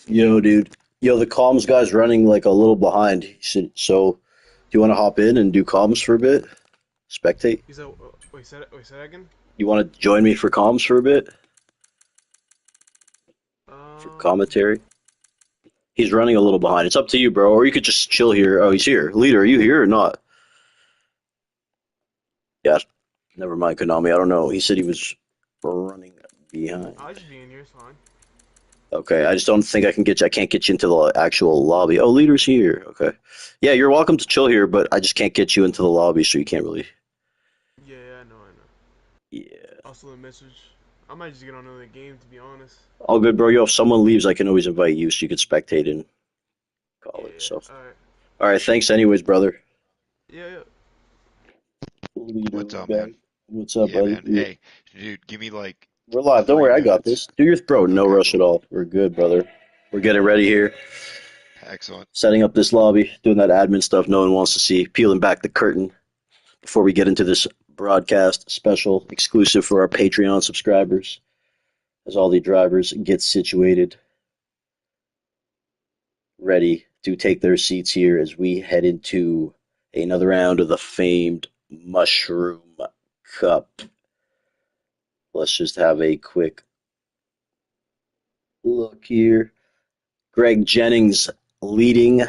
Yo, dude. Yo, the comms guy's running like a little behind. So, do you want to hop in and do comms for a bit? Spectate? He said, wait, say that again? You want to join me for comms for a bit? For Um, commentary? He's running a little behind. It's up to you, bro. Or you could just chill here. Oh, he's here. Leader, are you here or not? Yeah, never mind, Konami. I don't know. He said he was running behind. I'll just be in here, it's fine. Okay, I just don't think I can get you. I can't get you into the actual lobby. Oh, leader's here. Okay. Yeah, you're welcome to chill here, but I just can't get you into the lobby, so you can't really. Yeah, I know. Yeah. Also the message. I might just get on another game, to be honest. All good, bro. Yo, if someone leaves, I can always invite you, so you can spectate and call it. So, Alright. all right. Thanks, anyways, brother. Yeah. Leader, What's my up, guy. man? What's up, Yeah, buddy? man. Hey, dude, give me like We're live. Don't 3 worry, I got minutes. this. Do your bro. No Okay, rush cool. at all. We're good, brother. We're getting ready here. Excellent. Setting up this lobby, doing that admin stuff no one wants to see, peeling back the curtain before we get into this broadcast special exclusive for our Patreon subscribers as all the drivers get situated, ready to take their seats here as we head into another round of the famed Mushroom Cup. Let's just have a quick look here. Greg Jennings leading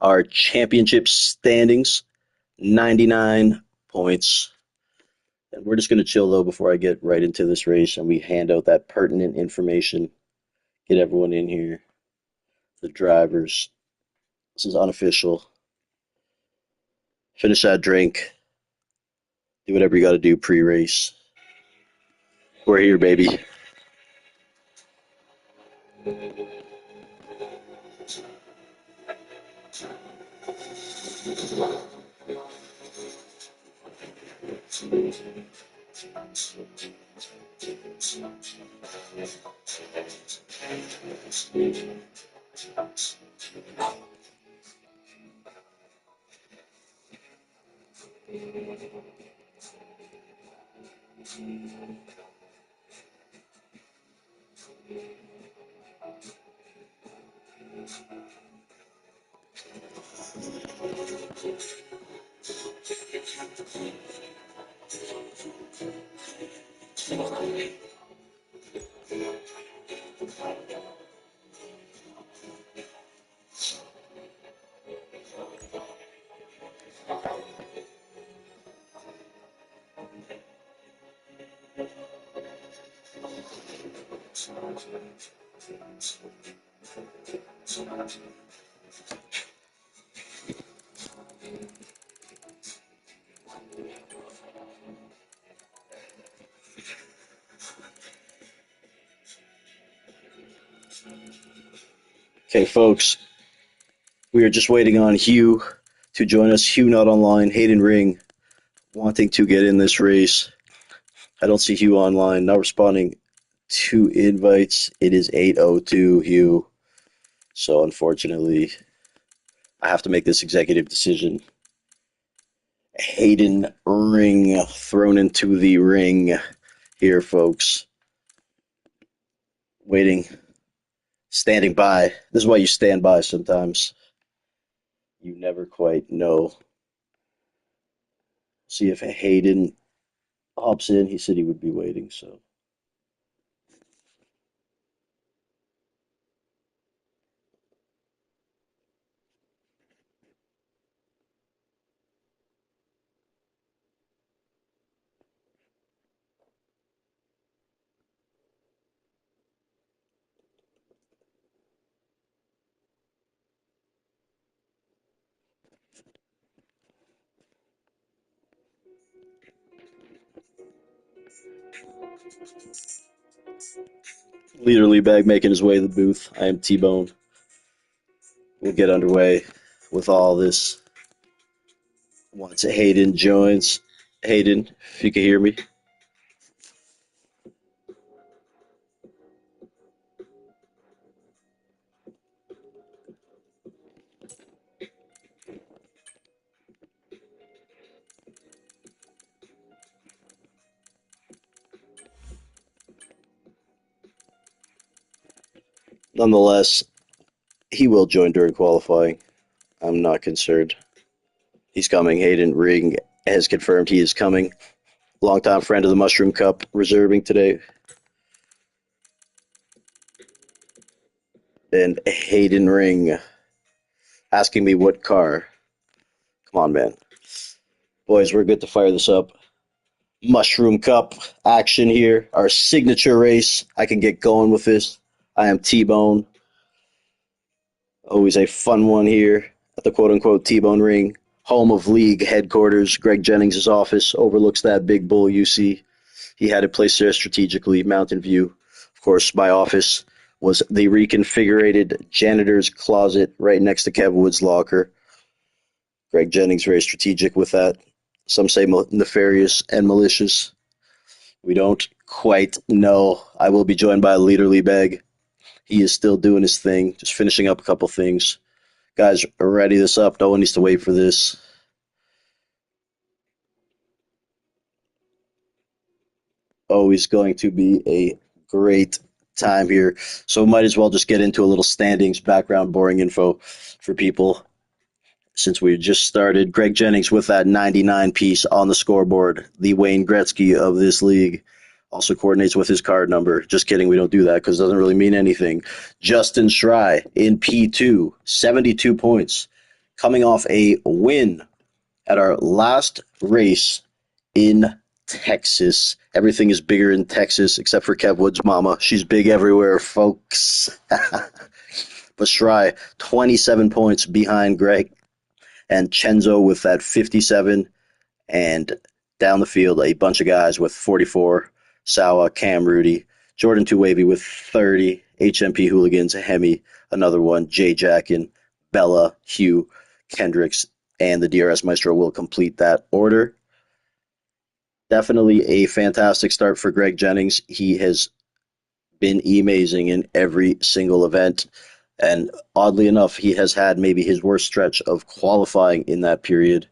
our championship standings, 99 points. And we're just going to chill, though, before I get right into this race and we hand out that pertinent information. Get everyone in here. The drivers. This is unofficial. Finish that drink. Do whatever you got to do pre-race. We're here, baby. Okay, folks, we are just waiting on Hugh to join us. Hugh not online. Hayden Ring wanting to get in this race. I don't see Hugh online. Not responding to invites. It is 8:02, Hugh. So unfortunately, I have to make this executive decision. Hayden Ring thrown into the ring here, folks. Waiting, standing by. This is why you stand by sometimes. You never quite know. See if Hayden hops in. He said he would be waiting, so. Leader Leebag making his way to the booth. I am T-Bone. We'll get underway with all this once Hayden joins. Hayden, if you can hear me. Nonetheless, he will join during qualifying. I'm not concerned. He's coming. Hayden Ring has confirmed he is coming. Longtime friend of the Mushroom Cup, reserving today. And Hayden Ring asking me what car. Come on, man. Boys, we're good to fire this up. Mushroom Cup action here. Our signature race. I can get going with this. I am T-Bone. Always a fun one here at the quote-unquote T-Bone Ring. Home of league headquarters. Greg Jennings' office overlooks that big bull you see. He had it placed there strategically. Mountain view. Of course, my office was the reconfigured janitor's closet right next to Kev Wood's locker. Greg Jennings very strategic with that. Some say nefarious and malicious. We don't quite know. I will be joined by Leader Liebeg. He is still doing his thing, just finishing up a couple things. Guys, ready this up. No one needs to wait for this. Always going to be a great time here. So might as well just get into a little standings, background, boring info for people. Since we just started, Greg Jennings with that 99 piece on the scoreboard, the Wayne Gretzky of this league. Also coordinates with his card number. Just kidding, we don't do that because it doesn't really mean anything. Justin Schrei in P2, 72 points, coming off a win at our last race in Texas. Everything is bigger in Texas except for Kev Wood's mama. She's big everywhere, folks. But Schrei, 27 points behind Greg and Chenzo with that 57, and down the field, a bunch of guys with 44, Sawa, Cam Rudy, Jordan Two Wavy with 30, HMP Hooligans, Hemi, another one, Jay Jackin, Bella, Hugh, Kendricks, and the DRS Maestro will complete that order. Definitely a fantastic start for Greg Jennings. He has been amazing in every single event. And oddly enough, he has had maybe his worst stretch of qualifying in that period.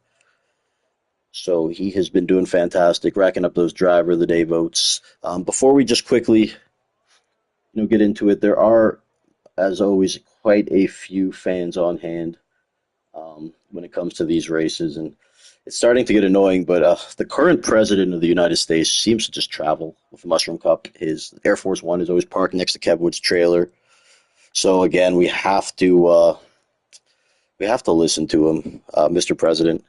So he has been doing fantastic, racking up those driver of the day votes. Before we just quickly, get into it, there are, as always, quite a few fans on hand when it comes to these races, and it's starting to get annoying. But the current president of the United States seems to just travel with the Mushroom Cup. His Air Force One is always parked next to Kev Wood's trailer. So again, we have to listen to him, Mr. President.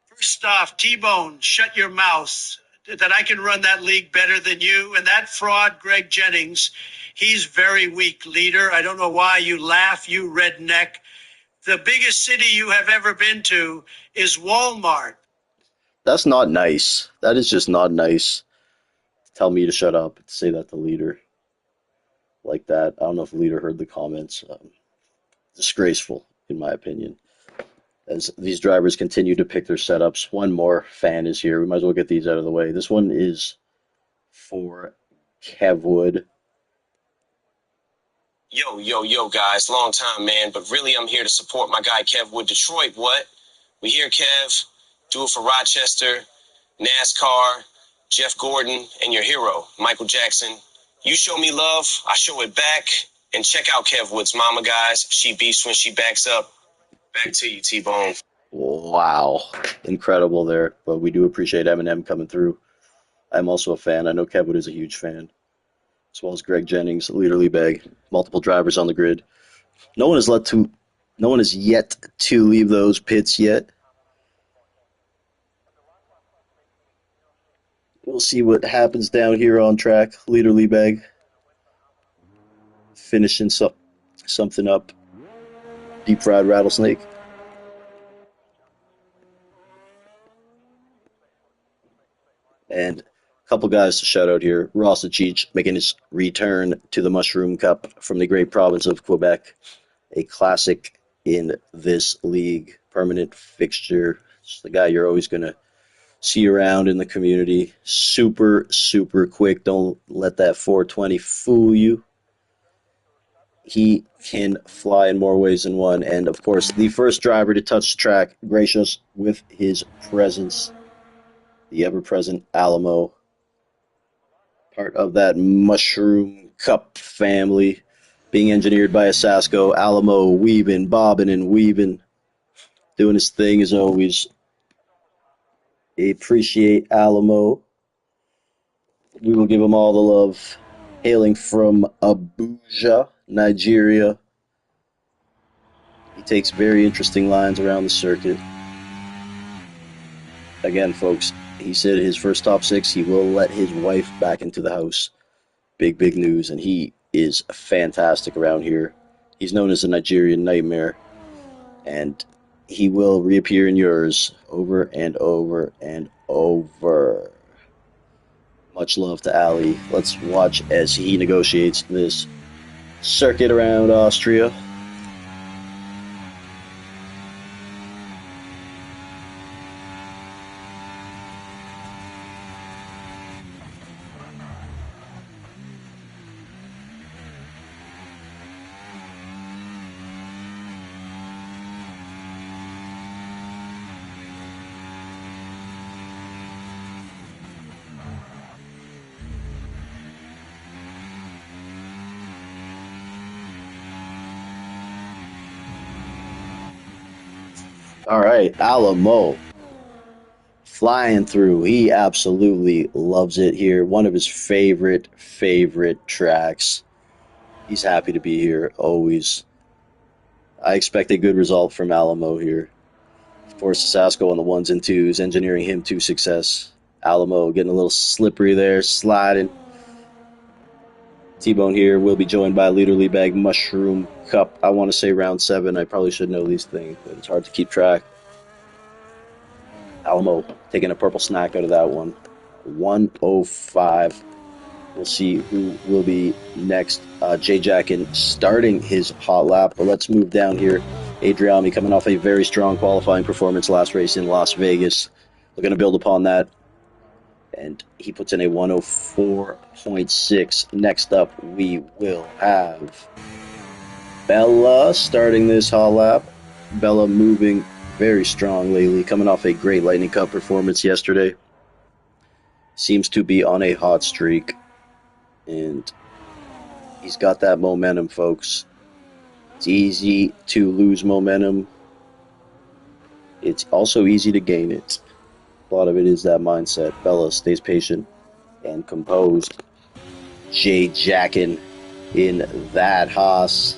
First off, T-Bone, shut your mouth. That I can run that league better than you. And that fraud, Greg Jennings, he's very weak leader. I don't know why you laugh, you redneck. The biggest city you have ever been to is Walmart. That's not nice. That is just not nice. Tell me to shut up and say that to leader like that. I don't know if leader heard the comments. Disgraceful, in my opinion. As these drivers continue to pick their setups, one more fan is here. We might as well get these out of the way. This one is for Kev Wood. Yo, yo, yo, guys. Long time, man. But really, I'm here to support my guy, Kev Wood. Detroit, what? We here, Kev. Do it for Rochester, NASCAR, Jeff Gordon, and your hero, Michael Jackson. You show me love, I show it back. And check out Kev Wood's mama, guys. She beats when she backs up. Back to you, T-Bone. Wow. Incredible there. But we do appreciate Eminem coming through. I'm also a fan. I know Kev Wood is a huge fan, as well as Greg Jennings, Leader Liebeg, multiple drivers on the grid. No one is yet to leave those pits yet. We'll see what happens down here on track. Leader Liebeg finishing something up. Deep fried rattlesnake. And a couple guys to shout out here. Ross Cheech making his return to the Mushroom Cup from the great province of Quebec. A classic in this league. Permanent fixture. It's the guy you're always going to see around in the community. Super, super quick. Don't let that 420 fool you. He can fly in more ways than one. And, of course, the first driver to touch the track, gracious with his presence, the ever-present Alamo, part of that Mushroom Cup family, being engineered by a Sasco. Alamo weaving, bobbing, and weaving, doing his thing as always. Appreciate Alamo. We will give him all the love. Hailing from Abuja, Nigeria. He takes very interesting lines around the circuit. Again, folks, he said his first top six, he will let his wife back into the house. Big, big news, and he is fantastic around here. He's known as the Nigerian Nightmare, and he will reappear in yours over and over and over. Much love to Ali. Let's watch as he negotiates this circuit around Austria. All right, Alamo flying through. He absolutely loves it here. One of his favorite tracks. He's happy to be here, always. I expect a good result from Alamo here. Of course, Sasko on the ones and twos, engineering him to success. Alamo getting a little slippery there, sliding. T-Bone here will be joined by Leader Bag Mushroom Cup. I want to say round 7. I probably should know these things, but it's hard to keep track. Alamo taking a purple snack out of that one. 105. We'll see who will be next. Jay Jackin starting his hot lap, but let's move down here. Adriami coming off a very strong qualifying performance last race in Las Vegas. Looking to build upon that. And he puts in a 104.6. Next up, we will have Bella starting this hot lap. Bella moving very strong lately, coming off a great Lightning Cup performance yesterday. Seems to be on a hot streak. And he's got that momentum, folks. It's easy to lose momentum. It's also easy to gain it. A lot of it is that mindset. Bella stays patient and composed. Jay Jackin in that Haas.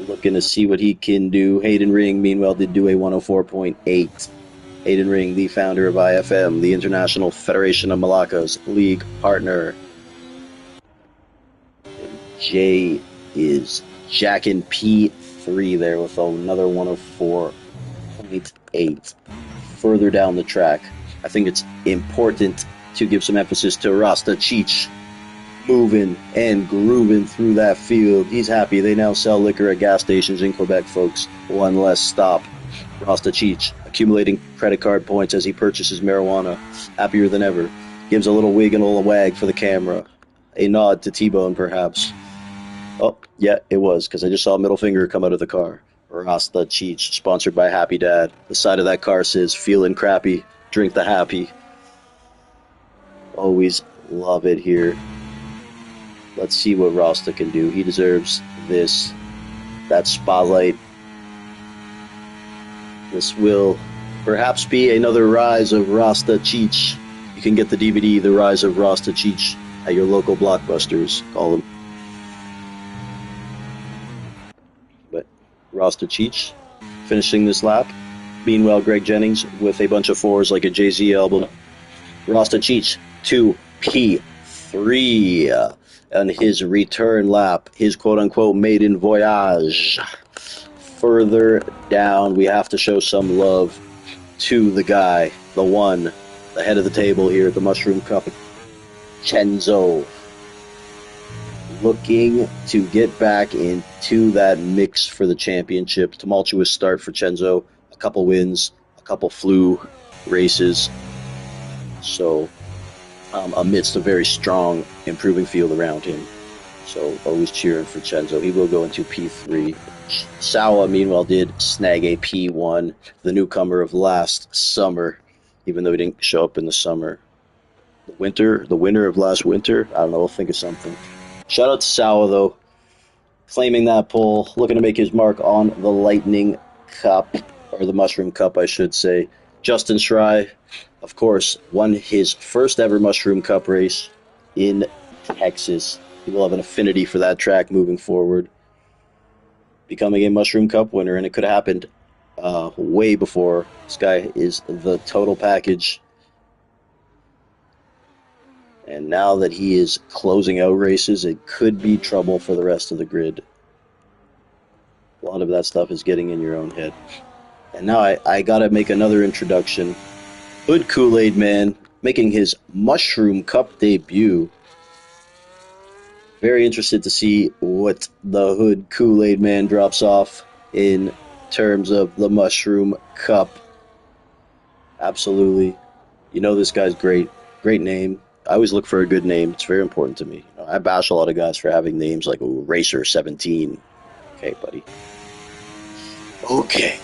Looking to see what he can do. Hayden Ring, meanwhile, did do a 104.8. Hayden Ring, the founder of IFM, the International Federation of Malaccas League partner. And Jay is jacking P3 there with another 104.8. Further down the track, I think it's important to give some emphasis to Rasta Cheech, moving and grooving through that field. He's happy. They now sell liquor at gas stations in Quebec, folks. One less stop. Rasta Cheech accumulating credit card points as he purchases marijuana. Happier than ever. Gives a little wig and a little wag for the camera. A nod to T-Bone, perhaps. Oh, yeah, it was, because I just saw a middle finger come out of the car. Rasta Cheech, sponsored by Happy Dad. The side of that car says, feeling crappy, drink the happy. Always love it here. Let's see what Rasta can do. He deserves this. That spotlight. This will perhaps be another rise of Rasta Cheech. You can get the DVD, The Rise of Rasta Cheech, at your local Blockbusters. Call them. But Rasta Cheech finishing this lap. Meanwhile, Greg Jennings with a bunch of 4s like a Jay-Z album. Rasta Cheech to P3 on his return lap, his quote-unquote maiden voyage. Further down, we have to show some love to the guy, the one, the head of the table here at the Mushroom Cup, Chenzo. Looking to get back into that mix for the championship. Tumultuous start for Chenzo. A couple wins, a couple flu races. So, amidst a very strong, improving field around him. So, always cheering for Chenzo. He will go into P3. Sawa, meanwhile, did snag a P1, the newcomer of last summer, even though he didn't show up in the summer. The winner of last winter? I don't know, we'll think of something. Shout out to Sawa, though, claiming that pole, looking to make his mark on the Lightning Cup, or the Mushroom Cup, I should say. Justin Schrei, of course, won his first ever Mushroom Cup race in Texas. He will have an affinity for that track moving forward. Becoming a Mushroom Cup winner, and it could have happened way before. This guy is the total package. And now that he is closing out races, it could be trouble for the rest of the grid. A lot of that stuff is getting in your own head. And now I gotta make another introduction. Hood Kool-Aid Man making his Mushroom Cup debut. Very interested to see what the Hood Kool-Aid Man drops off in terms of the Mushroom Cup. Absolutely. You know this guy's great. Great name. I always look for a good name. It's very important to me. I bash a lot of guys for having names like Racer17. Okay, buddy. Okay.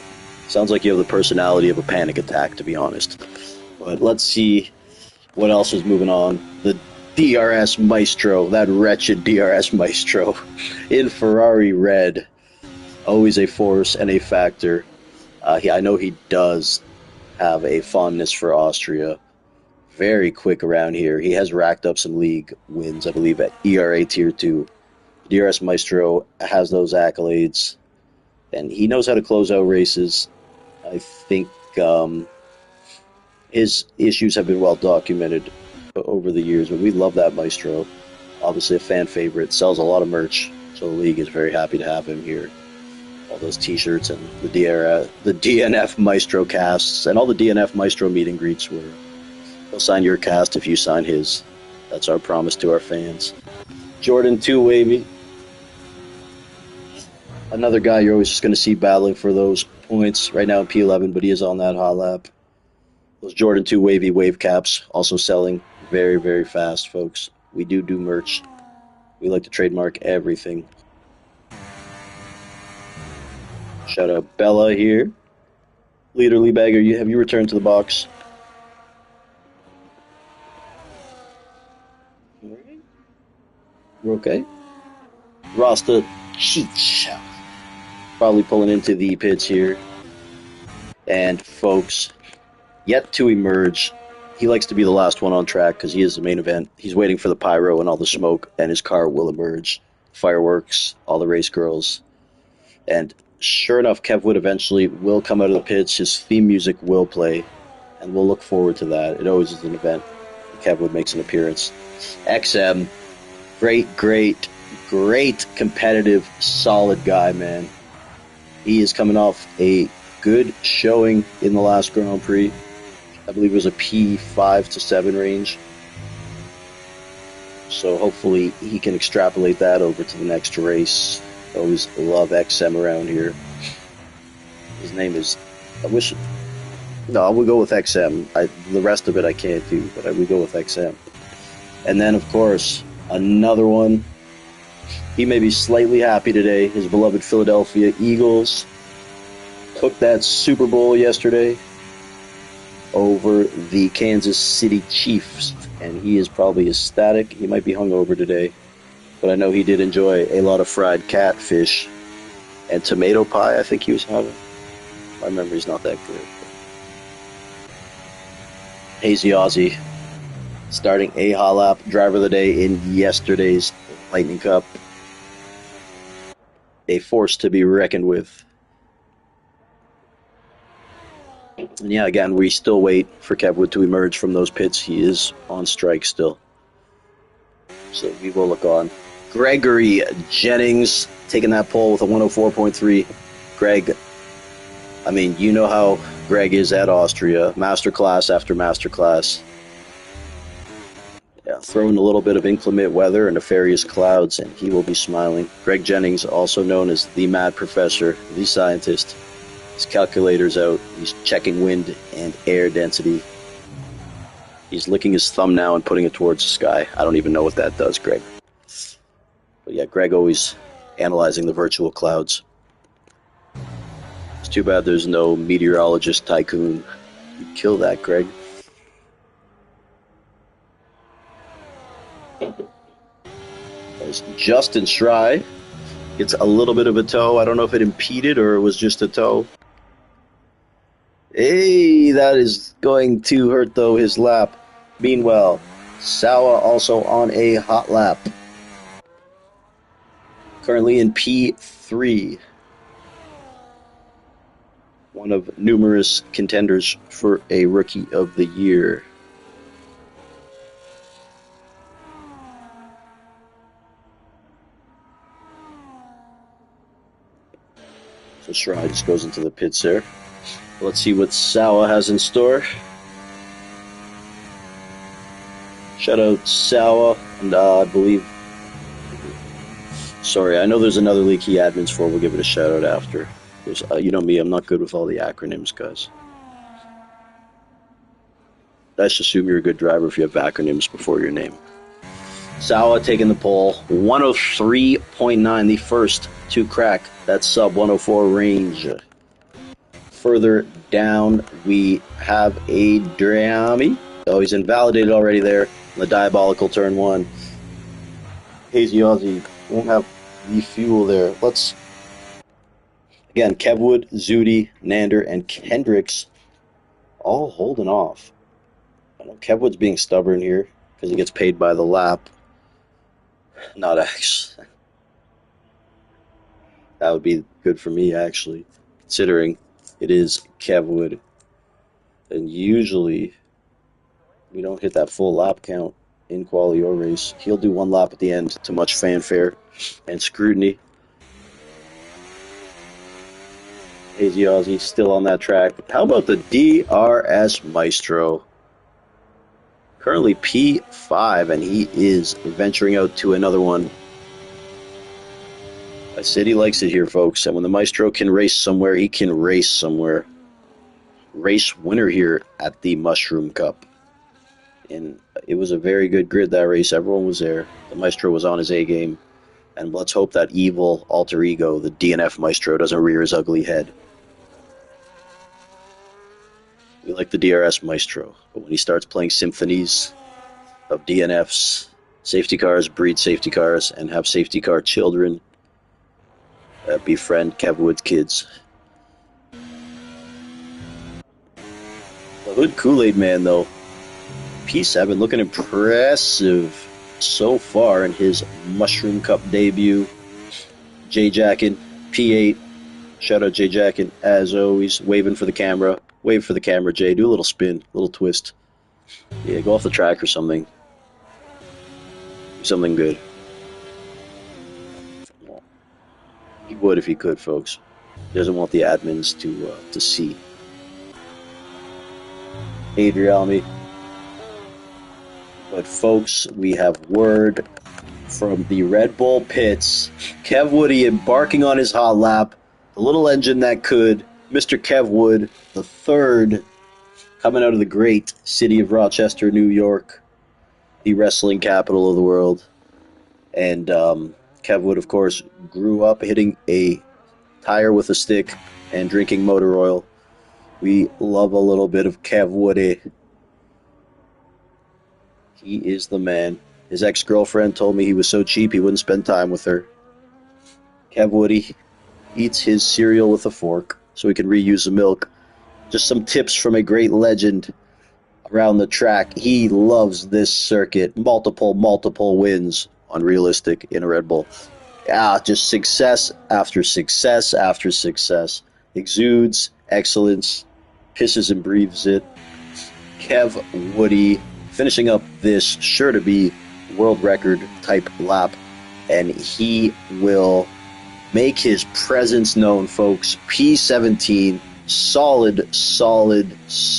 Sounds like you have the personality of a panic attack, to be honest. But let's see what else is moving on. The DRS Maestro, that wretched DRS Maestro in Ferrari red. Always a force and a factor. I know he does have a fondness for Austria. Very quick around here. He has racked up some league wins, I believe, at ERA Tier 2. DRS Maestro has those accolades, and he knows how to close out races. I think his issues have been well documented over the years, but we love that Maestro. Obviously a fan favorite, sells a lot of merch, so the league is very happy to have him here. All those t-shirts and the DNF Maestro casts, and all the DNF Maestro meet and greets where he'll sign your cast if you sign his. That's our promise to our fans. Jordan 2 Wavy. Another guy you're always just going to see battling for those points right now in P11, but he is on that hot lap. Those Jordan 2 Wavy wave caps also selling very, very fast, folks. We do merch. We like to trademark everything. Shout out Bella here. Leader Leebagger, have you returned to the box? Alright. We're okay. Rasta Cheech. Probably pulling into the pits here. And folks, yet to emerge. He likes to be the last one on track because he is the main event. He's waiting for the pyro and all the smoke, and his car will emerge. Fireworks, all the race girls. And sure enough, Kev Wood eventually will come out of the pits. His theme music will play, and we'll look forward to that. It always is an event. Kev Wood makes an appearance. XM, great competitive, solid guy, man. He is coming off a good showing in the last Grand Prix. I believe it was a P5 to 7 range. So hopefully he can extrapolate that over to the next race. I always love XM around here. His name is... I would go with XM. The rest of it I can't do, but I would go with XM. And then, of course, another one. He may be slightly happy today. His beloved Philadelphia Eagles took that Super Bowl yesterday over the Kansas City Chiefs, and he is probably ecstatic. He might be hungover today, but I know he did enjoy a lot of fried catfish and tomato pie, I think he was having. My memory's not that good. Hazy Aussie starting a hot lap, driver of the day in yesterday's Lightning Cup. A force to be reckoned with. And yeah, again, we still wait for Kev Wood to emerge from those pits. He is on strike still. So we will look on. Gregory Jennings taking that pole with a 104.3. Greg, I mean, you know how Greg is at Austria. Masterclass after masterclass. Yeah, throwing a little bit of inclement weather and nefarious clouds, and he will be smiling. Greg Jennings, also known as the Mad Professor, the scientist. His calculator's out. He's checking wind and air density. He's licking his thumb now and putting it towards the sky. I don't even know what that does, Greg. But yeah, Greg always analyzing the virtual clouds. It's too bad there's no meteorologist tycoon. You'd kill that, Greg. There's Justin Schrei. Gets a little bit of a toe. I don't know if it impeded or it was just a toe. Hey, that is going to hurt, though, his lap. Meanwhile, Sawa also on a hot lap. Currently in P3. One of numerous contenders for a Rookie of the Year. So Schrei just goes into the pits there. Let's see what Sawa has in store. Shout out Sawa, and I believe... Sorry, I know there's another league he admins for. We'll give it a shout out after. You know me, I'm not good with all the acronyms, guys. I just assume you're a good driver if you have acronyms before your name. Sawa taking the pole, 103.9, the first to crack that sub 104 range. Further down, we have a Drami. Oh, he's invalidated already there in the diabolical turn one. Hazy Aussie won't have the fuel there. Again, Kev Wood, Zudi, Nander, and Kendricks all holding off. I know Kevwood's being stubborn here because he gets paid by the lap. Not actually. That would be good for me, actually, considering it is Kevwood. And usually we don't hit that full lap count in quali or race. He'll do one lap at the end to much fanfare and scrutiny. Hazy Aussie still on that track. How about the DRS Maestro? Currently P5, and he is venturing out to another one. I said he likes it here, folks. And when the Maestro can race somewhere, he can race somewhere. Race winner here at the Mushroom Cup. And it was a very good grid, that race. Everyone was there. The Maestro was on his A game. And let's hope that evil alter ego, the DNF Maestro, doesn't rear his ugly head. We like the DRS Maestro, but when he starts playing symphonies of DNFs, safety cars breed safety cars and have safety car children, befriend Kevwood's kids. The Hood Kool-Aid Man, though, P7, looking impressive so far in his Mushroom Cup debut. J-Jackin, P8. Shout out J-Jackin, as always, waving for the camera. Wave for the camera, Jay. Do a little spin, a little twist. Yeah, go off the track or something. Do something good. He would if he could, folks. He doesn't want the admins to see. Adriami. But folks, we have word from the Red Bull pits. Kev Woody embarking on his hot lap. The little engine that could. Mr. Kev Wood, the third, coming out of the great city of Rochester, New York, the wrestling capital of the world. And Kev Wood, of course, grew up hitting a tire with a stick and drinking motor oil. We love a little bit of Kev Woody. He is the man. His ex-girlfriend told me he was so cheap he wouldn't spend time with her. Kev Woody eats his cereal with a fork so he can reuse the milk. Just some tips from a great legend around the track. He loves this circuit. Multiple wins on Realistic in a Red Bull. Just success after success after success. Exudes excellence. Pisses and breathes it. Kev Woody finishing up this sure to be world record type lap. And he will make his presence known, folks. P17, solid.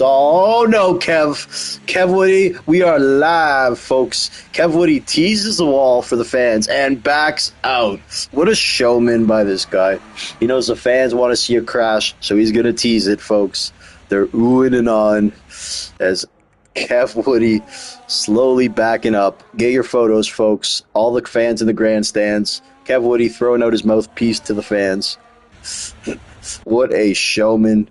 Oh no, Kev Woody, we are live, folks. Kev Woody teases the wall for the fans and backs out. What a showman by this guy. He knows the fans want to see a crash, so he's gonna tease it, folks. They're oohing and on as Kev Woody slowly backing up. Get your photos, folks. All the fans in the grandstands. Kev Woody throwing out his mouthpiece to the fans. What a showman.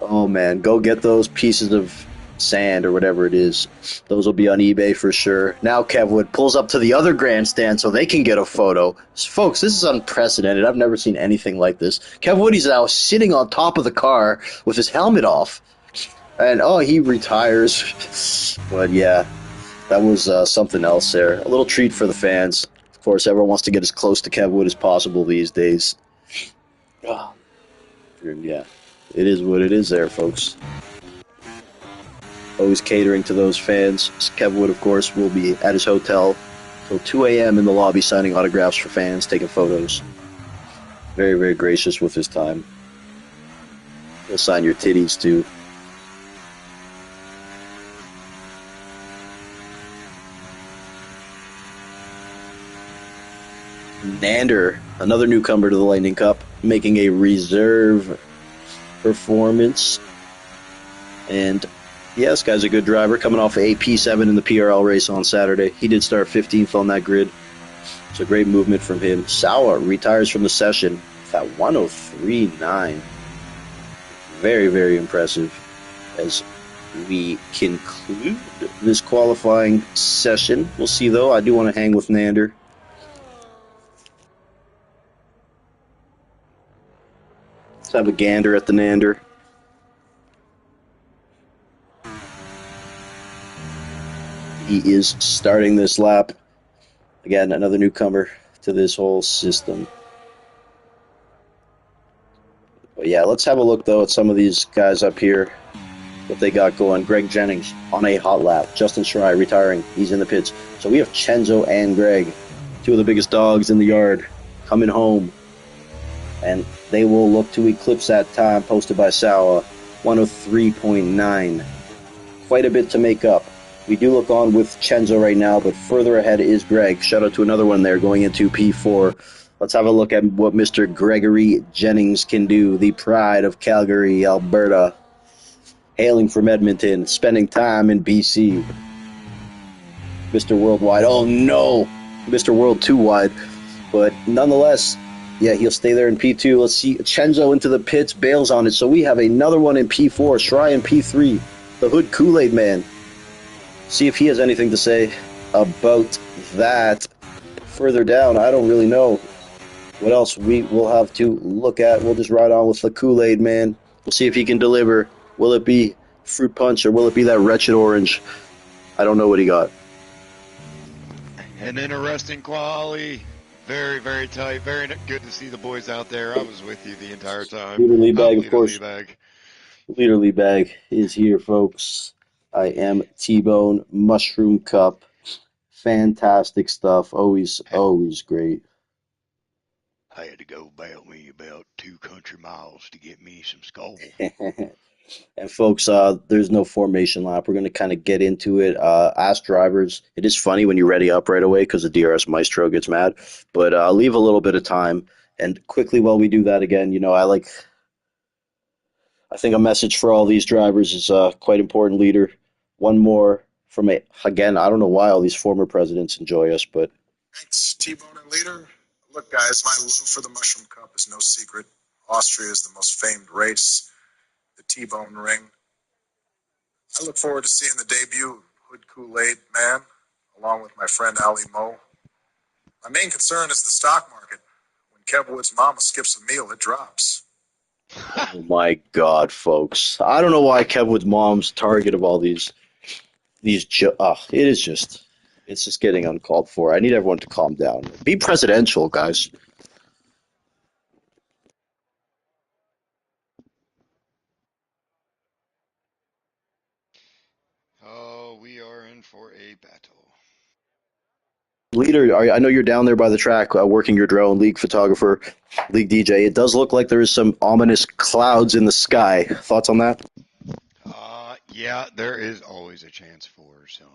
Oh, man. Go get those pieces of sand or whatever it is. Those will be on eBay for sure. Now Kev Wood pulls up to the other grandstand so they can get a photo. Folks, this is unprecedented. I've never seen anything like this. Kev Woody's now sitting on top of the car with his helmet off. And, he retires. But, yeah, that was something else there. A little treat for the fans. Of course, everyone wants to get as close to Kev Wood as possible these days. Yeah, it is what it is there, folks. Always catering to those fans. Kev Wood, of course, will be at his hotel till 2 a.m. in the lobby signing autographs for fans, taking photos. Very, very gracious with his time. He'll sign your titties, too. Nander, another newcomer to the Lightning Cup, making a reserve performance. And yeah, this guy's a good driver, coming off a P7 in the PRL race on Saturday. He did start 15th on that grid. It's a great movement from him. Sawa retires from the session with that 103.9. Very, very impressive as we conclude this qualifying session. We'll see, though. I do want to hang with Nander. Let's have a gander at the Nander. He is starting this lap. Again, another newcomer to this whole system. But yeah, let's have a look, though, at some of these guys up here, what they got going. Greg Jennings on a hot lap. Justin Shirai retiring. He's in the pits. So we have Chenzo and Greg, two of the biggest dogs in the yard, coming home. And they will look to eclipse that time posted by Sawa, 103.9. Quite a bit to make up. We do look on with Chenzo right now, but further ahead is Greg. Shout out to another one there going into P4. Let's have a look at what Mr. Gregory Jennings can do, the pride of Calgary, Alberta. Hailing from Edmonton, spending time in BC. Mr. Worldwide. Oh no! Mr. World too wide. But nonetheless, yeah, he'll stay there in P2. Let's see. Chenzo into the pits, bails on it. So we have another one in P4. Shirai in P3. The Hood Kool-Aid Man. See if he has anything to say about that. Further down, I don't really know what else we will have to look at. We'll just ride on with the Kool-Aid Man. We'll see if he can deliver. Will it be fruit punch or will it be that wretched orange? I don't know what he got. An interesting quali. Very, very tight. Very good to see the boys out there. I was with you the entire time. Leader Lee Bag, of Leader course. Lee Bag. Leader Lee Bag is here, folks. I am T-Bone Mushroom Cup. Fantastic stuff. Always great. I had to go about 2 country miles to get me some skull. And folks, there's no formation lap. We're going to kind of get into it. Ask drivers. It is funny when you ready up right away because the DRS Maestro gets mad. But leave a little bit of time. And quickly while we do that again, I think a message for all these drivers is quite important, leader. One more from again, I don't know why all these former presidents enjoy us, but. Thanks, T-Bone and Leader. Look, guys, my love for the Mushroom Cup is no secret. Austria is the most famed race, the T-Bone Ring. I look forward to seeing the debut of Hood Kool-Aid Man, along with my friend Ali Mo. My main concern is the stock market. When Kev Wood's mama skips a meal, it drops. Oh my God, folks! I don't know why Kevwood's mom's target of all these. It's just getting uncalled for. I need everyone to calm down. Be presidential, guys. Oh, we are in for a battle. Leader, I know you're down there by the track working your drone, league photographer, league DJ. It does look like there is some ominous clouds in the sky. Thoughts on that? Yeah, there is always a chance for some.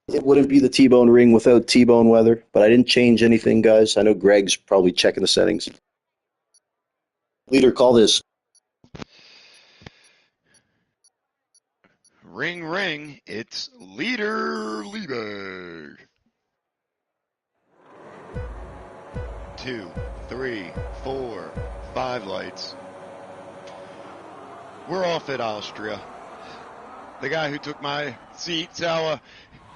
It wouldn't be the T-Bone ring without T-Bone weather, but I didn't change anything, guys. I know Greg's probably checking the settings. Leader, call this. Ring, ring, it's Leader Liebig. 2, 3, 4, 5 lights. We're off at Austria. The guy who took my seat, Sawa,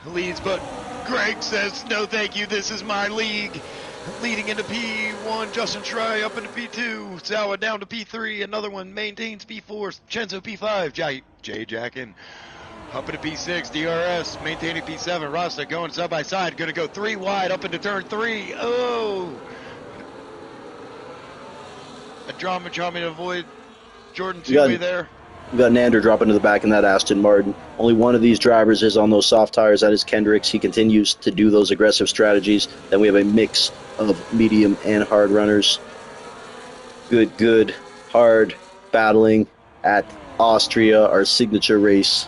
leads, but Greg says, no thank you, this is my league. Leading into P1, Justin Shirai up into P2, Sawa down to P3, another one maintains P4, Chenzo P5, Jay Jackin up into P6, DRS maintaining P7, Rasta going side by side, going to go 3 wide up into turn 3. Oh! A drama trying to avoid Jordan Toomey there. We got Nander dropping to the back in that Aston Martin. Only one of these drivers is on those soft tires. That is Kendricks. He continues to do those aggressive strategies. Then we have a mix of medium and hard runners. Good, hard battling at Austria, our signature race.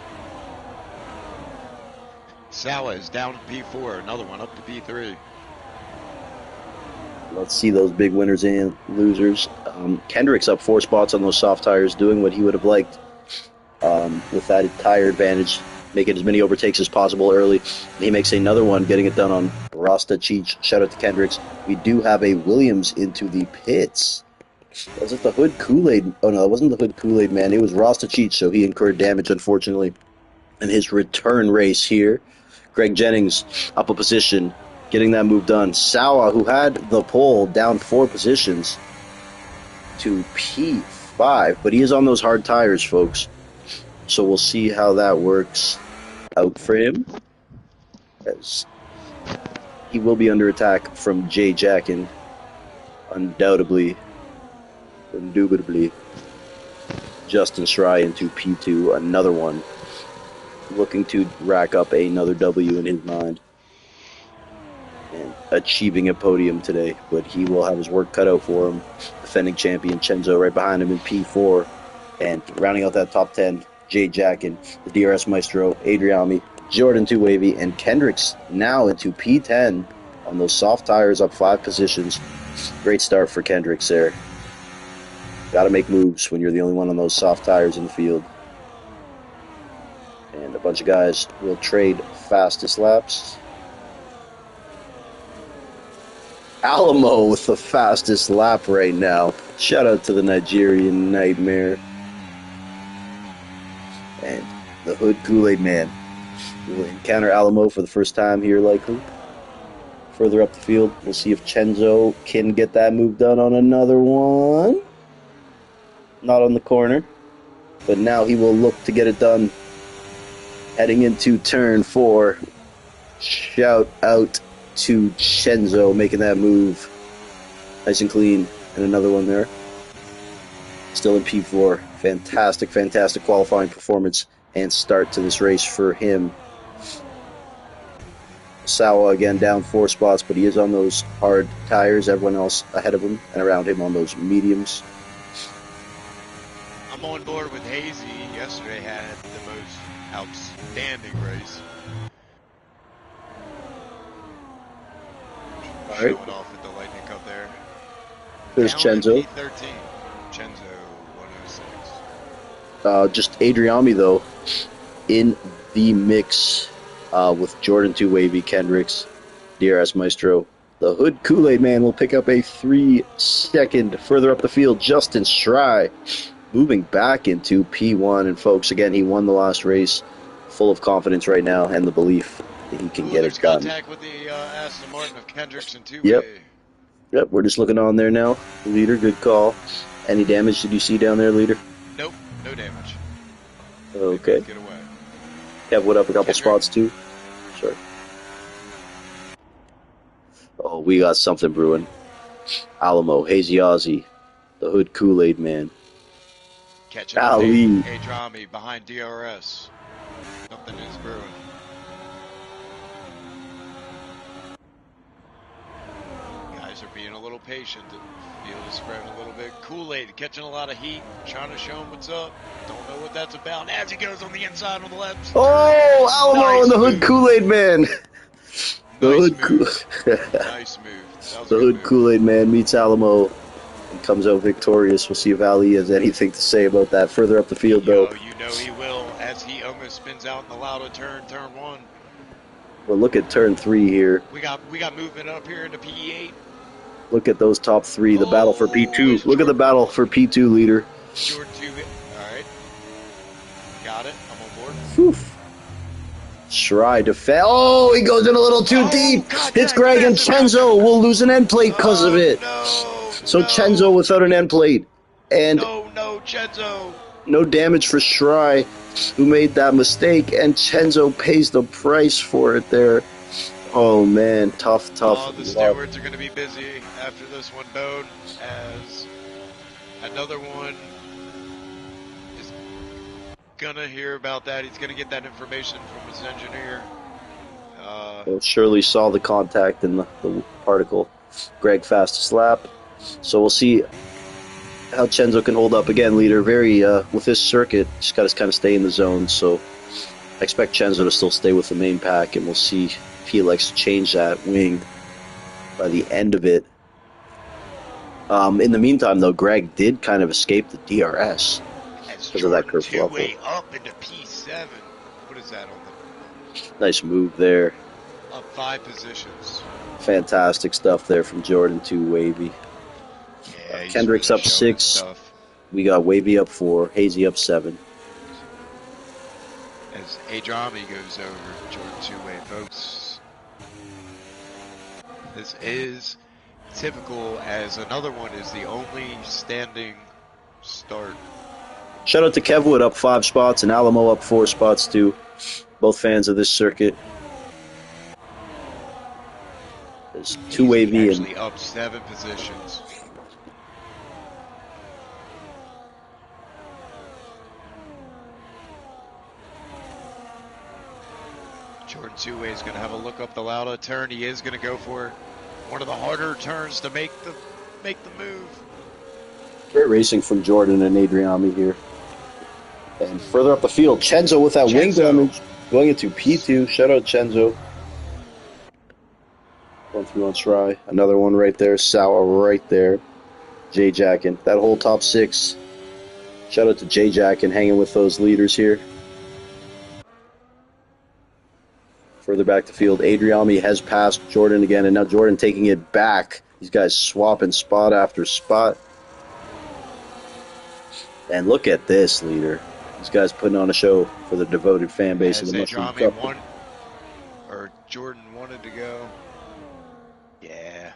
Sawa is down to P4, another one up to P3. Let's see those big winners and losers. Kendrick's up 4 spots on those soft tires, doing what he would have liked with that tire advantage, making as many overtakes as possible early. And he makes another one, getting it done on Rasta Cheech. Shout out to Kendricks. We do have a Williams into the pits. Was it the Hood Kool-Aid? Oh, no, it wasn't the Hood Kool-Aid, man. It was Rasta Cheech, so he incurred damage, unfortunately, in his return race here. Greg Jennings up a position, getting that move done. Sawa, who had the pole, down 4 positions to P5, but he is on those hard tires, folks. So we'll see how that works out for him. as he will be under attack from Jay Jackin, undoubtedly, indubitably. Justin Schrei into P2, another one, looking to rack up another W in his mind and achieving a podium today, but he will have his work cut out for him. Defending champion Chenzo right behind him in P4, and rounding out that top 10, Jay Jackin, the DRS Maestro, Adriami, Jordan 2 Wavy, and Kendricks now into P10 on those soft tires, up 5 positions. Great start for Kendricks there. Got to make moves when you're the only one on those soft tires in the field. And a bunch of guys will trade fastest laps. Alamo with the fastest lap right now. Shout out to the Nigerian Nightmare. And the Hood Kool-Aid Man will encounter Alamo for the first time here, likely. Further up the field, we'll see if Chenzo can get that move done on another one. Not on the corner, but now he will look to get it done. Heading into turn 4. Shout out to Chenzo making that move. Nice and clean. And another one there. Still in P4. Fantastic, fantastic qualifying performance and start to this race for him. Sawa again down 4 spots, but he is on those hard tires. Everyone else ahead of him and around him on those mediums. I'm on board with Hazy. Yesterday had the most outstanding race. All right. Showing off at the Lightning Cup there. There's Down Chenzo. at P13. Chenzo 106. Just Adriami, though, in the mix with Jordan 2 Wavy, Kendricks, DRS Maestro. The Hood Kool-Aid Man will pick up a 3-second further up the field. Justin Schrei moving back into P1. And, folks, again, he won the last race. Full of confidence right now and the belief that he can get it done. Contact with the Aston Martin of Kendricks and 2 Yep, we're just looking on there now. Leader, good call. Any damage did you see down there, Leader? Nope, no damage. Okay. Get away. Kev Wood up a couple spots, too. Sorry. Oh, we got something brewing. Alamo, Hazy Ozzy, the Hood Kool-Aid Man. Catching Ali. Adrami behind DRS. Something is brewing. Guys are being a little patient. The field is spreading a little bit. Kool-Aid catching a lot of heat. Trying to show him what's up. Don't know what that's about. As he goes on the inside on the left. Oh, Alamo Nice and the Hood move. Kool-Aid Man. The Nice Hood move. Kool- Nice move. That was The a good Hood move. Kool-Aid Man meets Alamo and comes out victorious. We'll see if Ali has anything to say about that further up the field, though. You know he will, as he almost spins out in the Lauda turn 1. But look at turn 3 here. We got movement up here into P8. Look at those top 3. The battle for P2. it's Look at the Jordan. battle for P2, Leader. Jordan 2. All right. Got it. I'm on board. Whew. Schrei defend. Oh, he goes in a little too deep. God, It's yeah, Greg and massive Chenzo will lose an end plate because of it. No, So no, Chenzo without an end plate. And No, Chenzo. no damage for Schrei, who made that mistake. And Chenzo pays the price for it there. Oh, man. Tough. The luck. stewards are going to be busy after this one, Bone, as another one is going to hear about that. He's going to get that information from his engineer. Well, Shirley saw the contact in the particle. Greg fastest lap. So we'll see how Chenzo can hold up again, Leader. Very, with this circuit, just got to kind of stay in the zone. So I expect Chenzo to still stay with the main pack, and we'll see if he likes to change that wing by the end of it. In the meantime, though, Greg did kind of escape the DRS because of that curve flop. Two-way up into P7. What is that on Nice move there. the up 5 positions? Fantastic stuff there from Jordan to Wavy. Yeah, he's Kendrick's really up showing his 6. stuff. We got Wavy up 4, Hazy up 7. As Adrami goes over Jordan 2-way, folks. This is typical, as another one is the only standing start. Shout out to Kev Wood up 5 spots and Alamo up 4 spots too. Both fans of this circuit. This two-way He's V. actually up 7 positions. Jordan two-way is going to have a look up the Lauda turn. He is going to go for one of the harder turns to make the move. Great racing from Jordan and Adriami here. And further up the field, Chenzo with that wing damage going into P2. Shout out Chenzo. Going through on Shry. Another one right there. Sawa right there. Jay Jackin. That whole top 6. Shout out to Jay Jackin hanging with those leaders here. Further back the field, Adriami has passed Jordan again, and now Jordan taking it back. These guys swapping spot after spot. And look at this leader. These guys putting on a show for the devoted fan base of the Mushroom Cup. Jordan wanted to go. Yeah.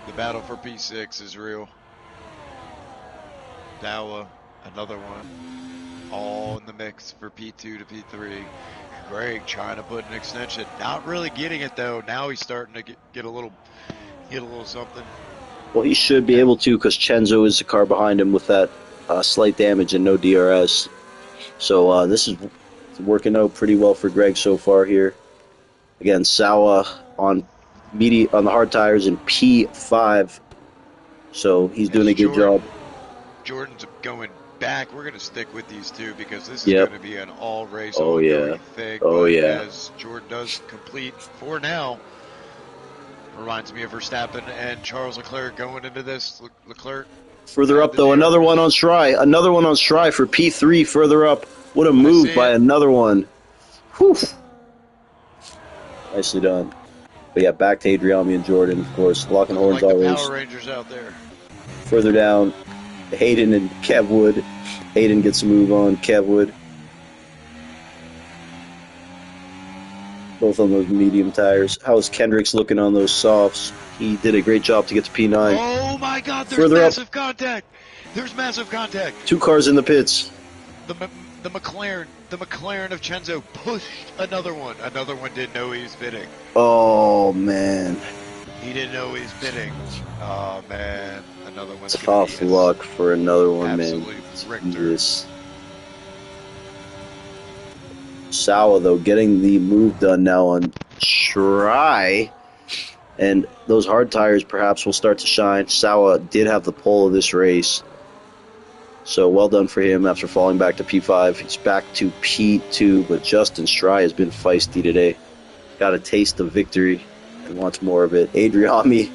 The battle for P6 is real. Dawa, another one. All in the mix for P2 to P3. Greg trying to put an extension. Not really getting it though. Now he's starting to get a little something. Well, he should be able to because Chenzo is the car behind him with that slight damage and no DRS. So this is working out pretty well for Greg so far here. Again, Sawa on the hard tires in P5. So he's doing a good job. Jordan's going back. We're going to stick with these two because this is going to be an all race. Thick, as Jordan does complete for now. Reminds me of Verstappen and Charles Leclerc going into this. Leclerc further up though, another one on Shry for P3 further up. What a move by another one. Whew. Nicely done. But yeah, back to Adriami and Jordan, of course. Locking horns like always. Power Rangers out there. Further down, Hayden and Kevwood. Hayden gets a move on Kevwood. Both on those medium tires. How's Kendricks looking on those softs? He did a great job to get to P9. Oh my God, there's further massive contact. There's massive contact. 2 cars in the pits. The McLaren of Chenzo pushed another one. Another one didn't know he was pitting. Oh man. He didn't know he was pitting. Oh man, another one's tough luck for another one, man. Jesus. Sawa though getting the move done now on Shry, and those hard tires perhaps will start to shine. Sawa did have the pole of this race, so well done for him after falling back to P5. He's back to P2, but Justin Shry has been feisty today. Got a taste of victory and wants more of it. Adriami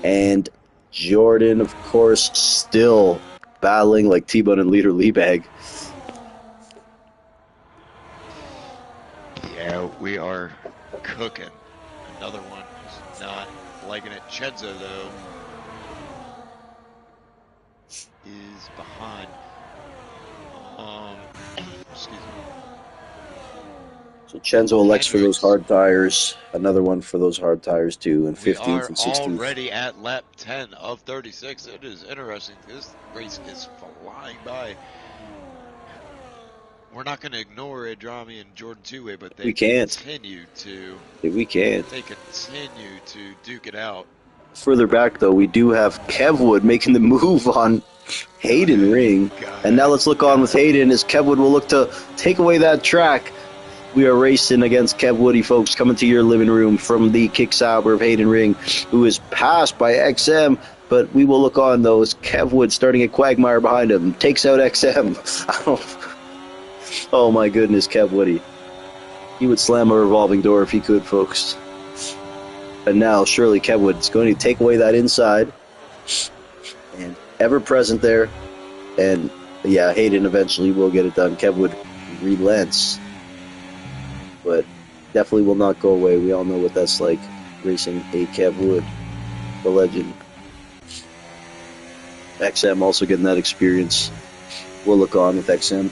and Jordan, of course, still battling like T-Bone and Leader Liebag. Yeah, we are cooking. Another one is not liking it. Chenzo, though, is behind. Excuse me. So Chenzo elects for those hard tires. Another one for those hard tires, too, and 15th and 16th. We are already at lap 10 of 36. It is interesting. This race is flying by. We're not going to ignore Adriami and Jordan two-way, but they continue to duke it out. Further back, though, we do have Kevwood making the move on Hayden Ring. And now let's look on with Hayden as Kevwood will look to take away that track. We are racing against Kev Woody, folks, coming to your living room from the Kick Sauber of Hayden Ring, who is passed by XM. But we will look on, though, as Kev Wood starting a quagmire behind him. Takes out XM. Oh my goodness, Kev Woody. He would slam a revolving door if he could, folks. And now, surely Kev Wood is going to take away that inside. And ever present there. And yeah, Hayden eventually will get it done. Kev Wood relents. But definitely will not go away. We all know what that's like, racing a Kev Wood, the legend. XM also getting that experience. We'll look on with XM.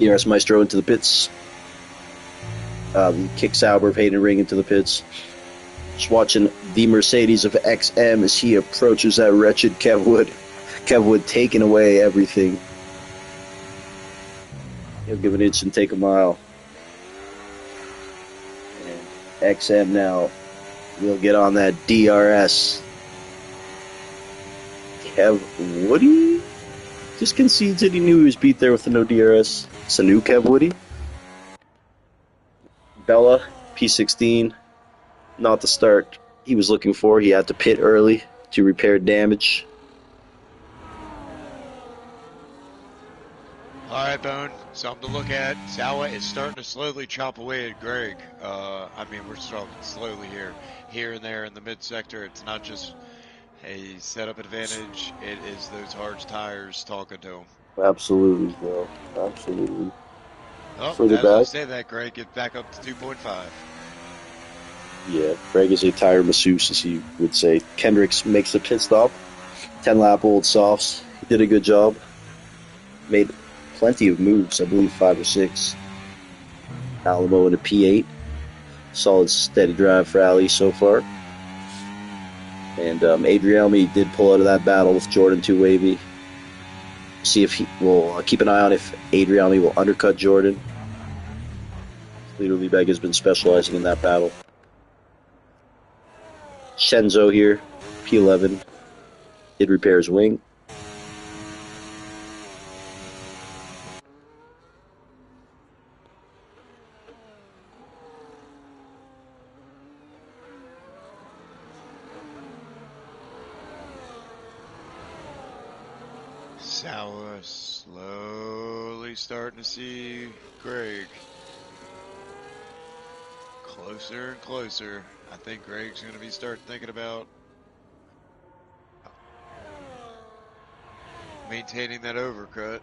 ERS Maestro into the pits. Kick Sauber of Hayden Ring into the pits. Just watching the Mercedes of XM as he approaches that wretched Kev Wood. Kev Wood taking away everything. He'll give an inch and take a mile. And XM now will get on that DRS. Kev Woody just concedes that he knew he was beat there with the no DRS. It's a new Kev Woody. Bella, P16, not the start he was looking for. He had to pit early to repair damage. All right, Bone, something to look at. Sawa is starting to slowly chop away at Greg. I mean, we're talking slowly here and there in the mid-sector. It's not just a setup advantage. It is those hard tires talking to him. Absolutely, bro. Absolutely. Oh, Further as I back. say that, Greg, get back up to 2.5. Yeah, Greg is a tire masseuse, as he would say. Kendricks makes a pit stop. 10-lap old softs. He did a good job. Made plenty of moves, I believe 5 or 6. Alamo in a P8. Solid, steady drive for Ali so far. And Adrielmi did pull out of that battle with Jordan 2 Wavy. See if he will keep an eye on if Adrielmi will undercut Jordan. Leader Liebeg has been specializing in that battle. Shenzo here, P11, did repair his wing. Sawa slowly starting to see Greg. Closer and closer. I think Greg's going to be starting thinking about maintaining that overcut.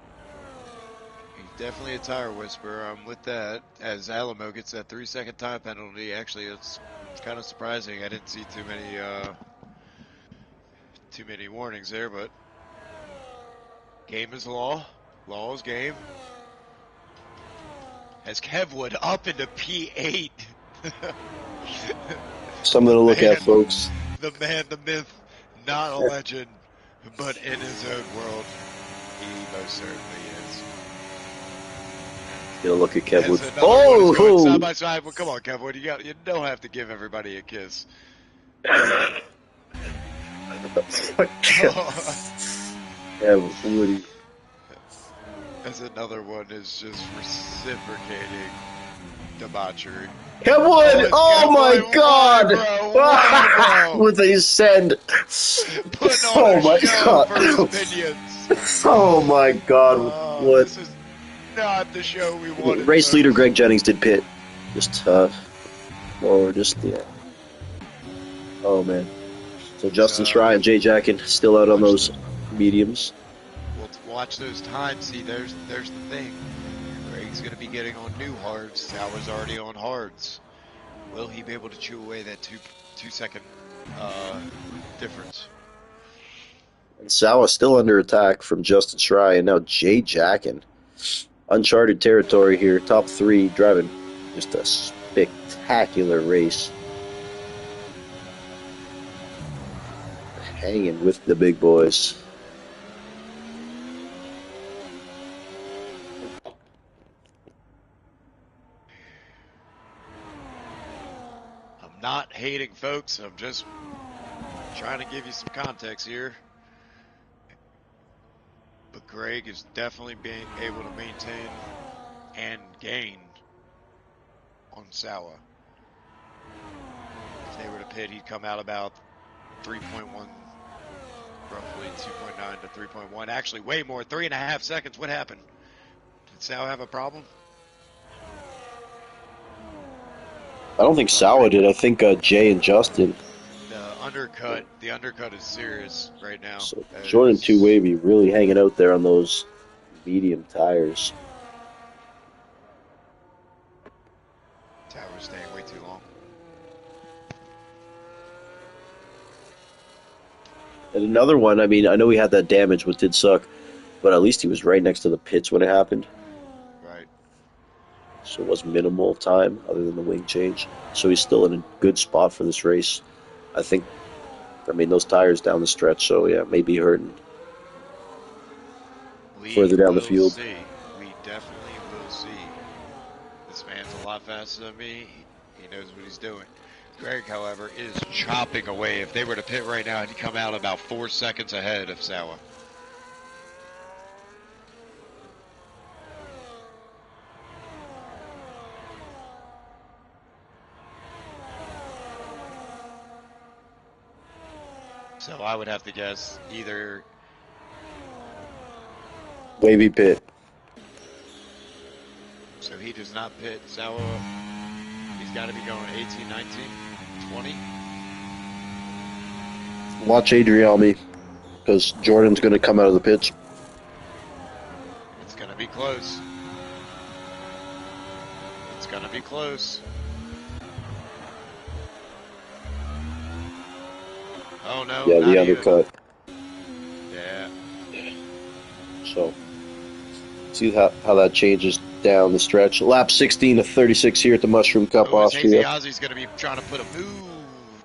He's definitely a tire whisperer. I'm with that. As Alamo gets that 3-second time penalty, actually, it's kind of surprising. I didn't see too many warnings there, but game is law. Law is game. As Kevwood up into P8. Something to look at, folks. The man, the myth, not a legend, but in his own world, he most certainly is. Get a look at Kevwood. Oh! Side by side. Well, come on, Kevwood. You don't have to give everybody a kiss. Yeah, Woody. As another one is just reciprocating debauchery. Kevwood! Oh my God! Why, bro? With a send. Putting on a show for his minions. Oh my God! What? This is not the show we wanted. Race leader Greg Jennings did pit. Just or just yeah. Oh man. So Justin Schrey and Jay Jackin still out on those mediums. We'll watch those times. See, there's the thing. Greg's going to be getting on new hards. Sauer's already on hards. Will he be able to chew away that two-second difference? And Sauer still under attack from Justin Schrey, and now Jay Jackin. Uncharted territory here. Top 3 driving just a spectacular race. Hanging with the big boys. I'm not hating, folks. I'm just trying to give you some context here. But Greg is definitely being able to maintain and gain on Sawa. If they were to pit, he'd come out about 3.1, roughly 2.9 to 3.1. Actually, way more, 3.5 seconds. What happened? Did Sawa have a problem? I don't think Sawa did. I think Jay and Justin. The undercut is serious right now. So Jordan 2 Wavy really hanging out there on those medium tires. Tower's staying way too long. And another one, I mean, I know he had that damage, which did suck, but at least he was right next to the pits when it happened. Right. So it was minimal time other than the wing change. So he's still in a good spot for this race. I think, I mean, those tires down the stretch, so yeah, maybe hurting further down the field. See. We definitely will see. This man's a lot faster than me. He knows what he's doing. Greg, however, is chopping away. If they were to pit right now, he'd come out about 4 seconds ahead of Sauer. So I would have to guess either Wavy pit. so he does not pit Sauer. He's got to be going 18, 19, 20. Watch Adriami, because Jordan's going to come out of the pits. It's going to be close. It's going to be close. Oh, no. Yeah, not the even. undercut. Yeah. So, see how that changes down the stretch. Lap 16 to 36 here at the Mushroom Cup Austria. Ozzy's going to be trying to put a move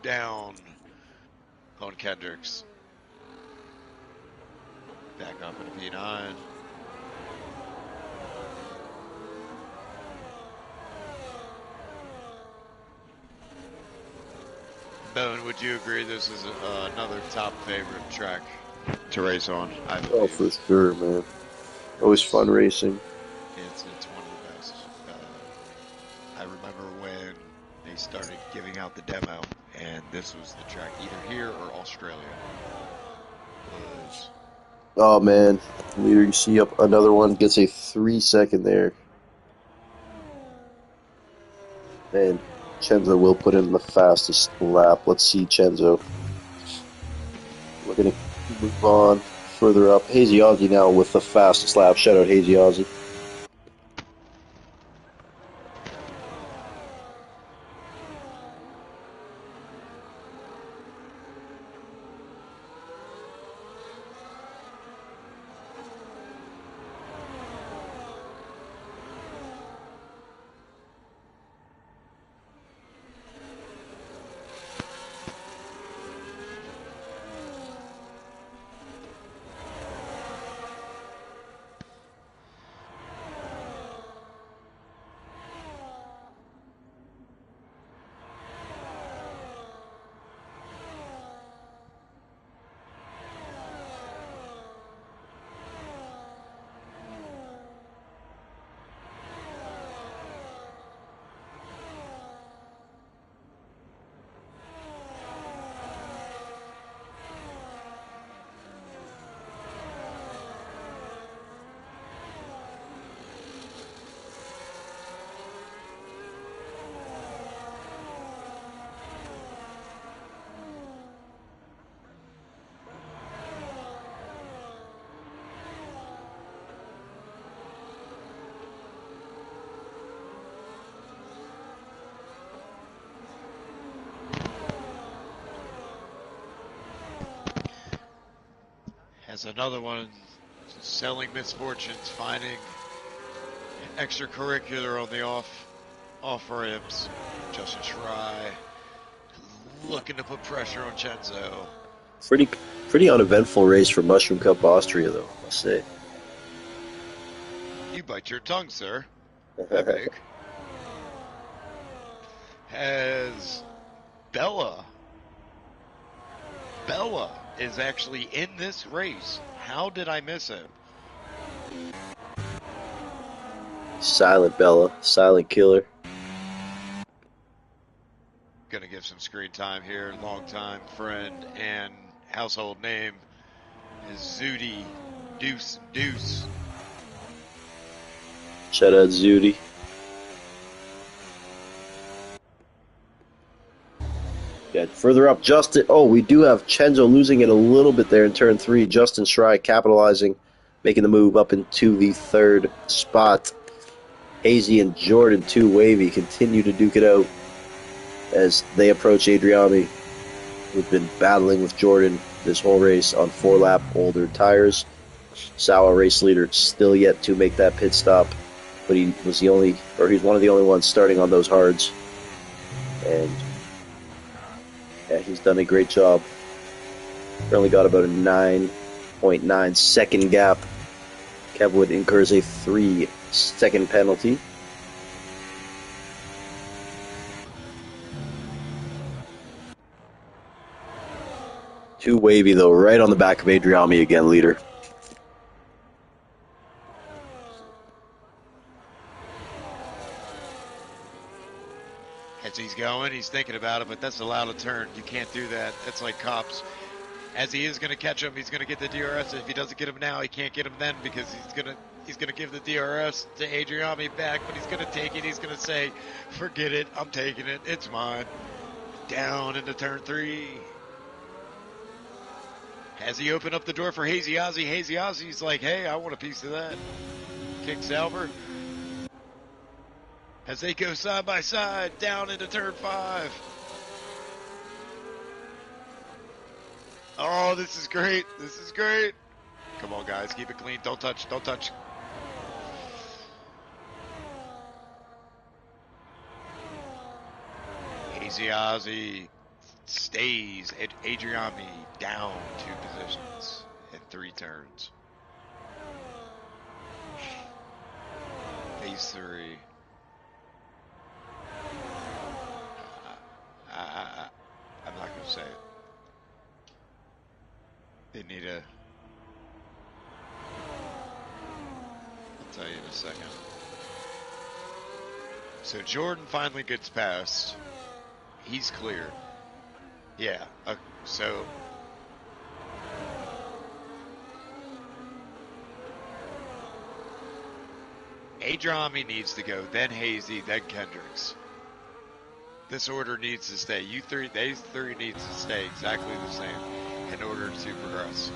down on Kendricks. Back up into P9. Bone, would you agree this is another top favorite track to race on? I believe. Oh, for sure, man. Always fun racing. It's one of the best. I remember when they started giving out the demo, and this was the track, either here or Australia. Oh, man. Leader, you see up another one, gets a 3-second there. And Chenzo will put in the fastest lap. Let's see Chenzo. We're going to move on further up. Hazy Ozzy now with the fastest lap. Shout out Hazy Ozzy. As another one, selling misfortunes, finding extracurricular on the off ramps. Justin Schrei looking to put pressure on Chenzo. Pretty uneventful race for Mushroom Cup Austria, though, I must say. You bite your tongue, sir. Epic. As Bella is actually in this race. How did I miss it? Silent Bella, silent killer. Gonna give some screen time here. Longtime friend and household name is Zudi Deuce. Shout out Zudi. Yeah, further up, Justin. Oh, we do have Chenzo losing it a little bit there in turn 3. Justin Schrei capitalizing, making the move up into the 3rd spot. Hazy and Jordan, 2 Wavy, continue to duke it out as they approach Adriami, who've been battling with Jordan this whole race on 4-lap older tires. Sauer, race leader, still yet to make that pit stop, but he's one of the only ones starting on those hards. And yeah, he's done a great job. Currently got about a 9.9 second gap. Kevwood incurs a 3 second penalty. Too wavy, though, right on the back of Adriami again, leader. As he's going, he's thinking about it, but that's allowed a turn. You can't do that. That's like cops. As he is going to catch him, he's going to get the DRS. If he doesn't get him now, he can't get him then because he's going to give the DRS to Adriami back, but he's going to take it. He's going to say, forget it. I'm taking it. It's mine. Down into turn 3. Has he opened up the door for Hazy Ozzy? Hazy Ozzy's like, hey, I want a piece of that. Kicks Albert. As they go side by side, down into turn 5. Oh, this is great. This is great. Come on, guys. Keep it clean. Don't touch. Don't touch. Hazy Ozzy stays at Adriami down 2 positions in 3 turns. Phase 3. I'm not going to say it. They need a... I'll tell you in a second. So Jordan finally gets past. He's clear. Yeah, so... Adrami needs to go, then Hazy, then Kendricks. This order needs to stay. These three needs to stay exactly the same in order to progress.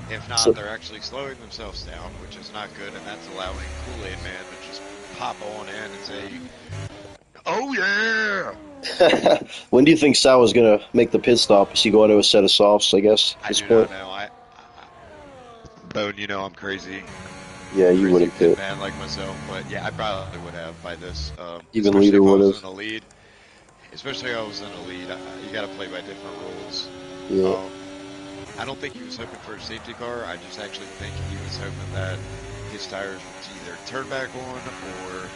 If not, they're actually slowing themselves down, which is not good, and that's allowing Kool-Aid Man to just pop on in and say, oh yeah! When do you think Sauer's going to make the pit stop? Is he going to a set of softs, I guess, at this point? Not know. Bone, you know I'm crazy. Yeah, you wouldn't pit pit. man like myself, but yeah, I probably would have by this. Even leader would have. Especially if I was in a lead. You got to play by different rules. Yeah. I don't think he was hoping for a safety car. I just actually think he was hoping that his tires would either turn back on or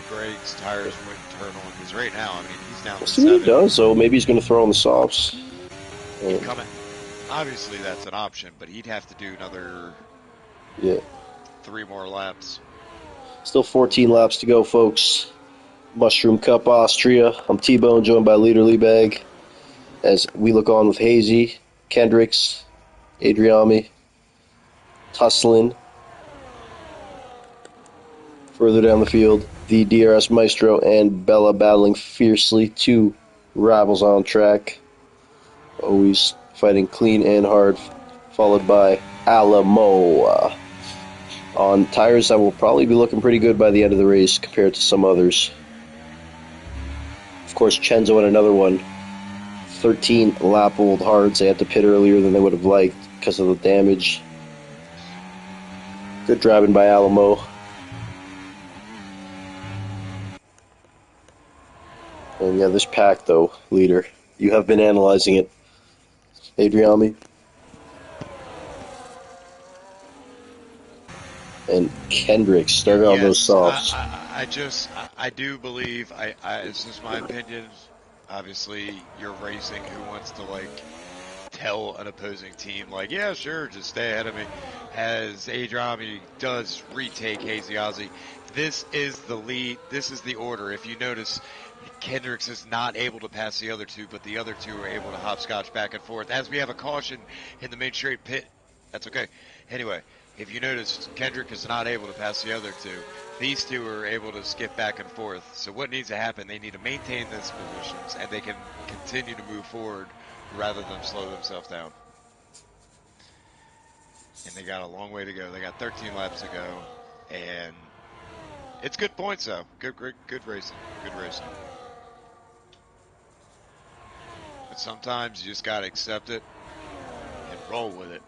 Greg's tires wouldn't turn on. Because right now, I mean, he's down to 7. See what he does, so maybe he's going to throw on the softs. Obviously, that's an option, but he'd have to do another 3 more laps. Still 14 laps to go, folks. Mushroom Cup Austria. I'm T-Bone, joined by Leader Liebag, as we look on with Hazy, Kendricks, Adriami, tussling. Further down the field, the DRS Maestro and Bella battling fiercely. 2 rivals on track. Always fighting clean and hard, followed by Alamo. On tires that will probably be looking pretty good by the end of the race compared to some others. Of course, Chenzo in another one. 13-lap-old hards. They had to pit earlier than they would have liked because of the damage. Good driving by Alamo. And yeah, this pack, though, leader, you have been analyzing it. Adriami. And Kendricks started on those softs. I do believe, it's just my opinion, obviously you're racing, who wants to tell an opposing team yeah, sure, just stay ahead of me, as Adrami does retake Hazy Ozzy. This is the lead, this is the order. If you notice, Kendricks is not able to pass the other 2, but the other 2 are able to hopscotch back and forth, as we have a caution in the main straight pit. That's okay. Anyway, if you notice, Kendrick is not able to pass the other 2. These 2 are able to skip back and forth. So what needs to happen, they need to maintain these positions, and they can continue to move forward rather than slow themselves down. And they got a long way to go. They got 13 laps to go, and it's good points, though. Good racing. Good racing. But sometimes you just got to accept it and roll with it.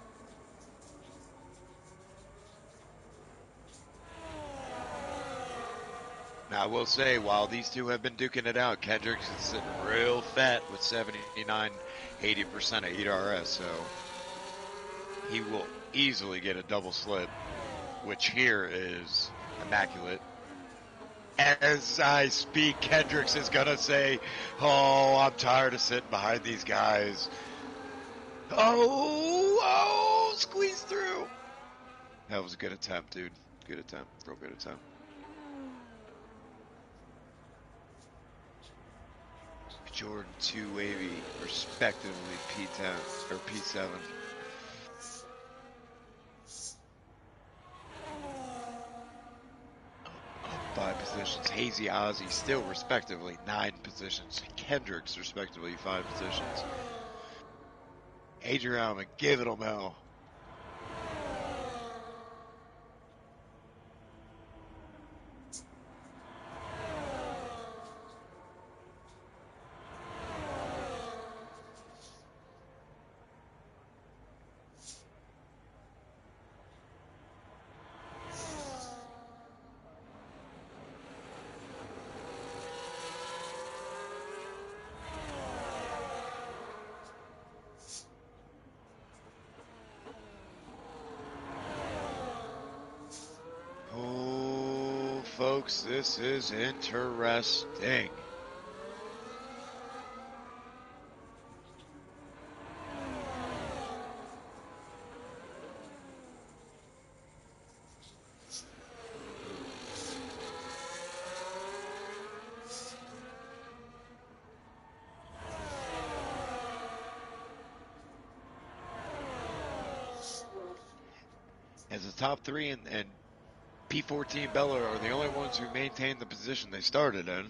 Now, I will say, while these 2 have been duking it out, Kendricks is sitting real fat with 79, 80% of ERS, so he will easily get a double slip which here is immaculate. As I speak, Kendricks is going to say, oh, I'm tired of sitting behind these guys. Oh, squeeze through. That was a good attempt, dude. Good attempt. Real good attempt. Jordan 2 Wavy, respectively P10 or P7. Up 5 positions. Hazy Ozzy still respectively 9 positions. Kendricks respectively 5 positions. Adrian Alman, give it a Mel. Oh, folks, this is interesting. As the top 3 and P14 Bella are the only ones who maintain the position they started in.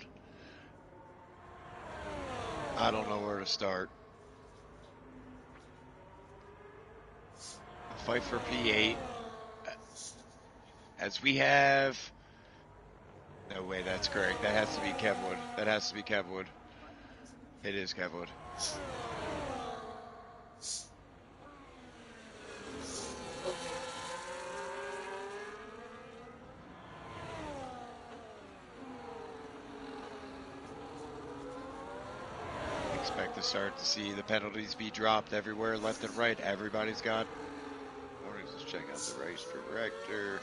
I don't know where to start. A fight for P8. As we have... No way, that's Greg. That has to be Kevwood. That has to be Kevwood. It is Kevwood. Expect to start to see the penalties be dropped everywhere, left and right. Everybody's got warnings. Let's check out the race director.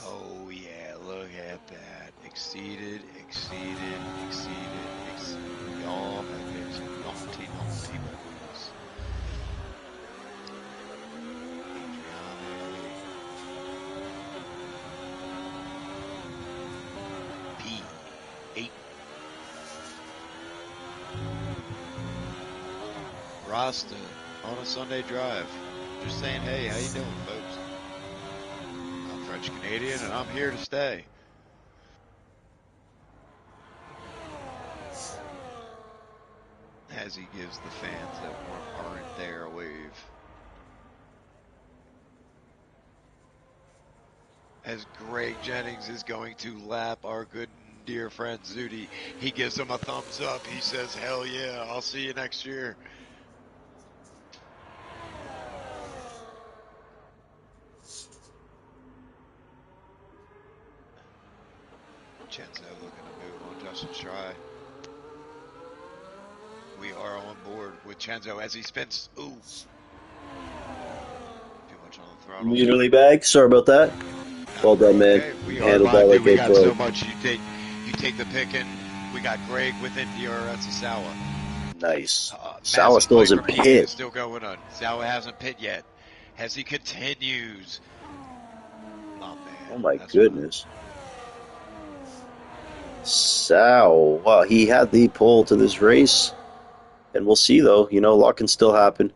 Oh yeah, look at that. Exceeded. Y'all have been some naughty moves. P8. Rasta on a Sunday drive. Just saying, hey, how you doing, folks? I'm French Canadian and I'm here to stay. As he gives the fans that aren't there a wave. As Greg Jennings is going to lap our good and dear friend Zudi, he gives him a thumbs up. He says, hell yeah, I'll see you next year. Chenzo looking to move on Justin Schrei. We are on board with Chenzo as he spins. Ooh. Too much on the throttle. Immediately back. Sorry about that. Well done, man. Okay, we You are handled live, that dude. like We a got pro. so much. You take the pick, and we got Greg within DRS of Sawa. Nice. Sawa still Massive hasn't fight for P8 is hit. still going on. Sawa hasn't pit yet. As he continues. Oh, man. Oh my That's goodness. Sawa. Wow, he had the pull to this race. And we'll see, though. You know, a lot can still happen.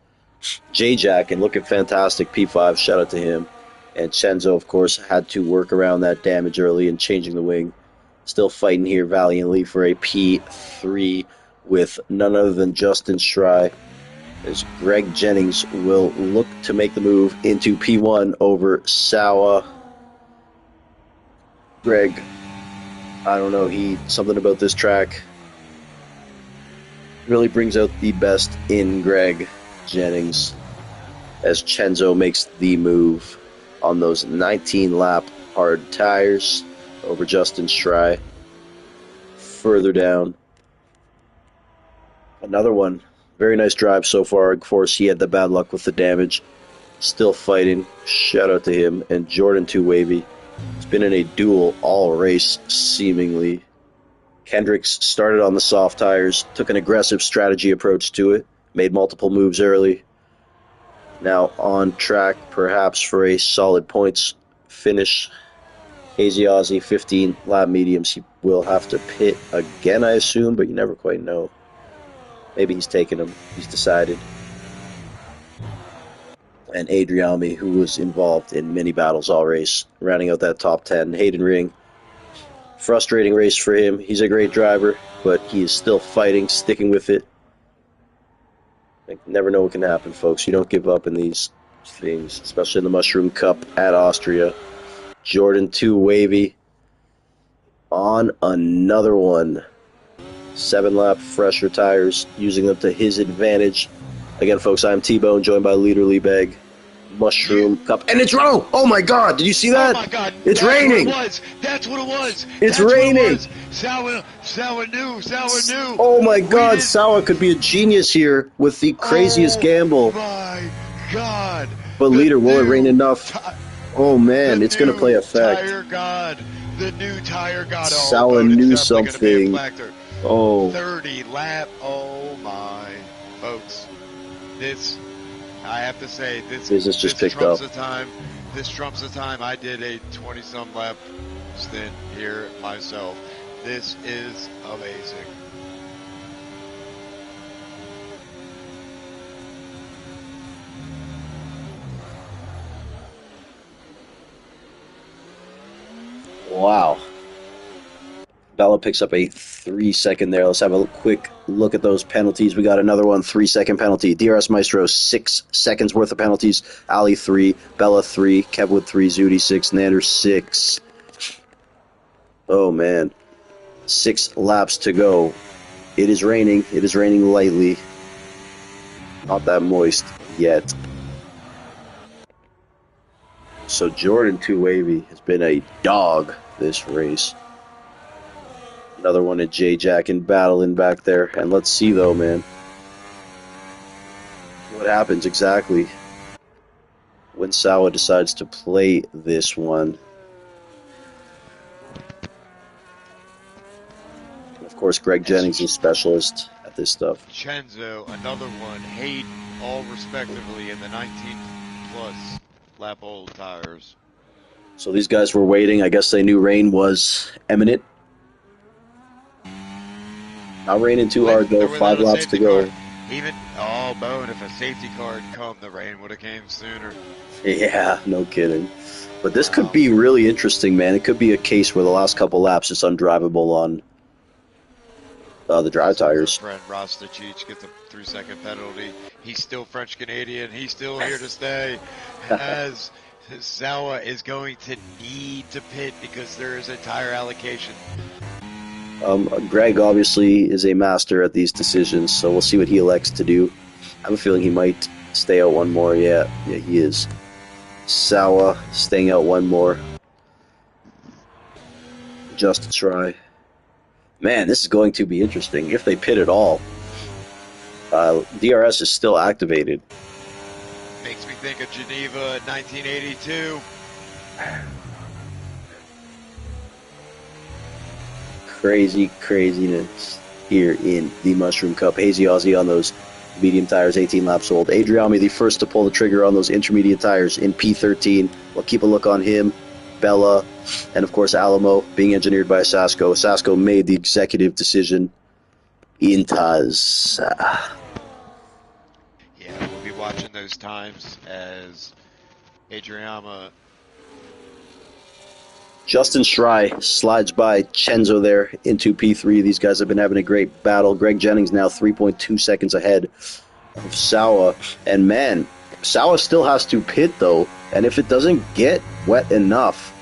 J-Jack and looking fantastic. P5, shout out to him. And Chenzo, of course, had to work around that damage early and changing the wing. Still fighting here valiantly for a P3 with none other than Justin Schrei. As Greg Jennings will look to make the move into P1 over Sawa. Greg, I don't know, something about this track really brings out the best in Greg Jennings as Chenzo makes the move on those 19-lap hard tires over Justin Schrei. Further down, another one. Very nice drive so far. Of course, he had the bad luck with the damage. still fighting. Shout out to him. And Jordan 2 Wavy. It's been in a duel all race, seemingly. Kendricks started on the soft tires, took an aggressive strategy approach to it, made multiple moves early. Now on track, perhaps, for a solid points finish. Hazy Aussie, 15 lap mediums. He will have to pit again, I assume, but you never quite know. Maybe he's taken them. He's decided. And Adriami, who was involved in many battles all race, rounding out that top 10. Hayden Ring, frustrating race for him. He's a great driver, but he is still fighting, sticking with it. You never know what can happen, folks. You don't give up in these things, especially in the Mushroom Cup at Austria. Jordan 2 Wavy on another one. 7-lap fresher tires, using them to his advantage. Again, folks, I'm T-Bone, joined by Leader Liebeg. Mushroom Cup. And it's wrong! Oh my god, did you see that? Oh my god, it's raining! That's what it was! It's raining! Sawa knew! Oh my god, Sawa could be a genius here with the craziest gamble. Oh my god! But Leader, will it rain enough? Oh man, it's going to play effect. The new tire god. Sawa knew something. Oh. 30 lap. Oh my, folks. This, I have to say, business just picked up. This trumps the time. I did a 20-some lap stint here myself. This is amazing. Wow. Bella picks up a 3-second there. Let's have a quick look at those penalties. We got another one, 3-second penalty. DRS Maestro, 6 seconds worth of penalties. Ali 3, Bella 3, Kevwood 3, Zudi 6, Nander 6. Oh man. 6 laps to go. It is raining. It is raining lightly. Not that moist yet. So Jordan 2 Wavy has been a dog this race. Another one at J-Jack and battling back there. And let's see though, man, what happens exactly when Sawa decides to play this one. And of course, Greg Jennings is specialist at this stuff. Chenzo, another one. Hayden, all respectively in the 19-plus lap old tires. So these guys were waiting. I guess they knew rain was imminent. Not raining too hard though. 5 laps to go. Bone, if a safety car had come, the rain would have came sooner. Yeah, no kidding. But this could be really interesting, man. It could be a case where the last couple laps it's undrivable on the dry tires. Friend Rostachich gets a 3-second penalty. He's still French Canadian. He's still here to stay. As Sawa is going to need to pit because there is a tire allocation. Greg obviously is a master at these decisions, so we'll see what he elects to do. I have a feeling he might stay out one more. Yeah, he is. Sawa staying out one more. Just a try. Man, this is going to be interesting if they pit at all. DRS is still activated. Makes me think of Geneva 1982. Craziness here in the Mushroom Cup. Hazy Aussie on those medium tires, 18 laps old. Adriami, the first to pull the trigger on those intermediate tires in P13. We'll keep a look on him. Bella, and of course Alamo, being engineered by Sasko. Sasko made the executive decision. Intaz. Yeah, we'll be watching those times as Adriama. Justin Schrei slides by Chenzo there into P3. These guys have been having a great battle. Greg Jennings now 3.2 seconds ahead of Sawa. And man, Sawa still has to pit though. And if it doesn't get wet enough,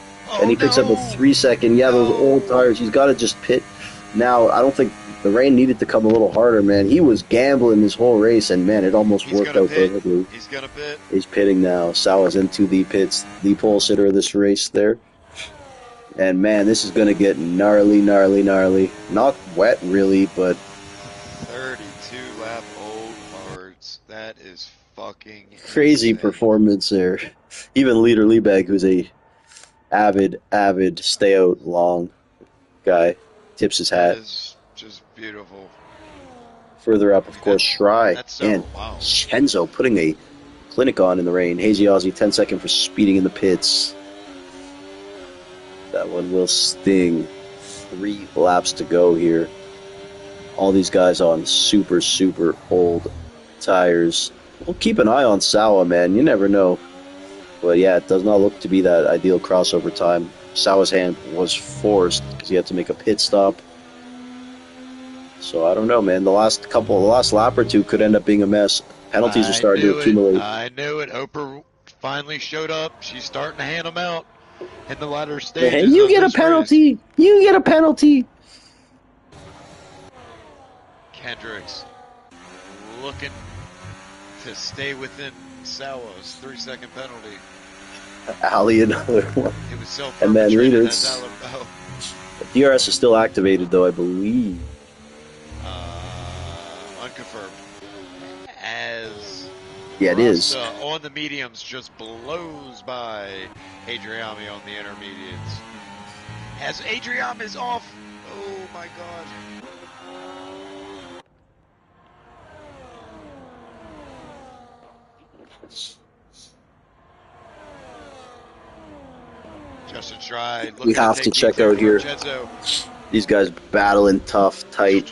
and he picks up a 3-second, those old tires, he's got to just pit. Now, I don't think the rain needed to come a little harder, man. He was gambling this whole race, and man, it almost worked out perfectly. He's going to pit. He's pitting now. Sawa's into the pits, the pole sitter of this race there. And man, this is going to get gnarly. Not wet, really, but 32 lap old parts. That is fucking Crazy insane. performance there. Even leader Liebeg, who's a avid stay out long guy, tips his That hat. is just beautiful. Further up, of course, Shry That's and so wow. Chenzo putting a clinic on in the rain. Hazy Aussie, 10-second for speeding in the pits. That one will sting. 3 laps to go here. All these guys on super old tires. We'll keep an eye on Sawa, man. You never know. But yeah, it does not look to be that ideal crossover time. Sawa's hand was forced because he had to make a pit stop. So I don't know, man. The last lap or two could end up being a mess. Penalties are starting to accumulate. I knew it. Oprah finally showed up. She's starting to hand them out in the latter Hey, stages you of get a this race. penalty. You get a penalty. Kendricks looking to stay within Sawa's 3-second penalty. Ali, another one. It was And then self-perpetrated leaders. as Alabama. DRS is still activated, though, I believe. Unconfirmed. As Yeah, it is. Rasta on the mediums just blows by Adriami on the intermediates. As Adriami is off. Oh my god. Justin Stride. We have to check out here. Chenzo. These guys battling tough, tight.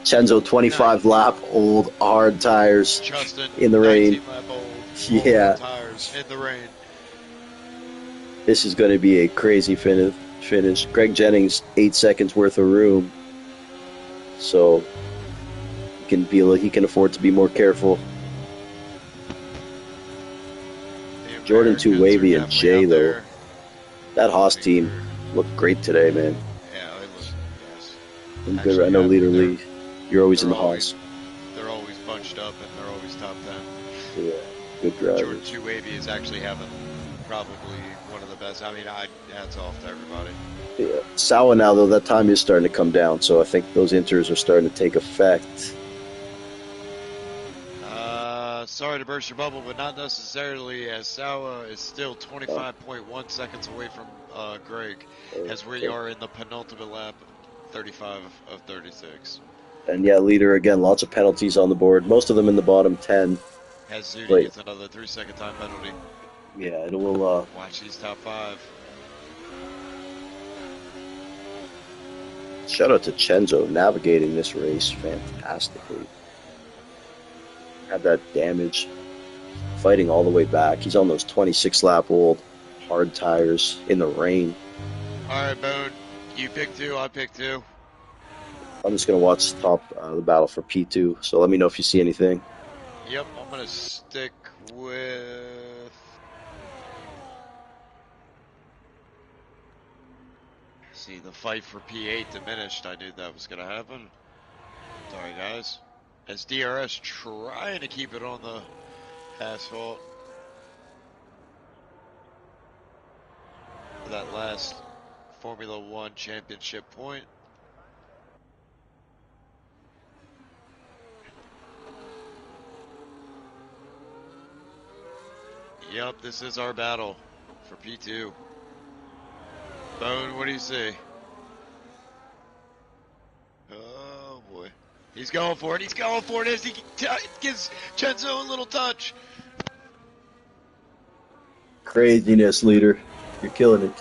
Chenzo, 25 lap old, hard tires Justin, in the rain. 19 lap old, Yeah. tires in the rain. This is going to be a crazy finish. Greg Jennings, 8 seconds worth of room. So he can afford to be more careful. The Jordan too Americans wavy are and definitely Jay, out though. there. That Haas team looked great today, man. Yeah, they look, yes. I'm Actually, good. I know yeah, Leader they're- Lee. You're always in the they're always- Haas. They're always bunched up and they're always top 10. Yeah, good driver. Jordan 2 Wavy is actually having probably one of the best. I mean, hats off to everybody. Yeah. Sawa now, though, that time is starting to come down, so I think those inters are starting to take effect. Sorry to burst your bubble, but not necessarily, as Sawa is still 25.1 seconds away from Greg, as we are in the penultimate lap, 35 of 36. And yeah, Leader, again, lots of penalties on the board, most of them in the bottom 10. As Zudi Right. gets another 3-second time penalty. Yeah, it will, Watch these top 5. shout out to Chenzo navigating this race fantastically. Had that damage, fighting all the way back. He's on those 26 lap old hard tires in the rain. Alright, Bone. You pick 2, I pick 2. I'm just going to watch the battle for P2, so let me know if you see anything. Yep, I'm going to stick with... See, the fight for P8 diminished. I knew that was going to happen. Sorry, guys. As DRS trying to keep it on the asphalt. For that last Formula 1 championship point. Yep, this is our battle for P2. Bone, what do you see? Oh boy. He's going for it. He's going for it as he gives Chenzo a little touch. Craziness, Leader. You're killing it.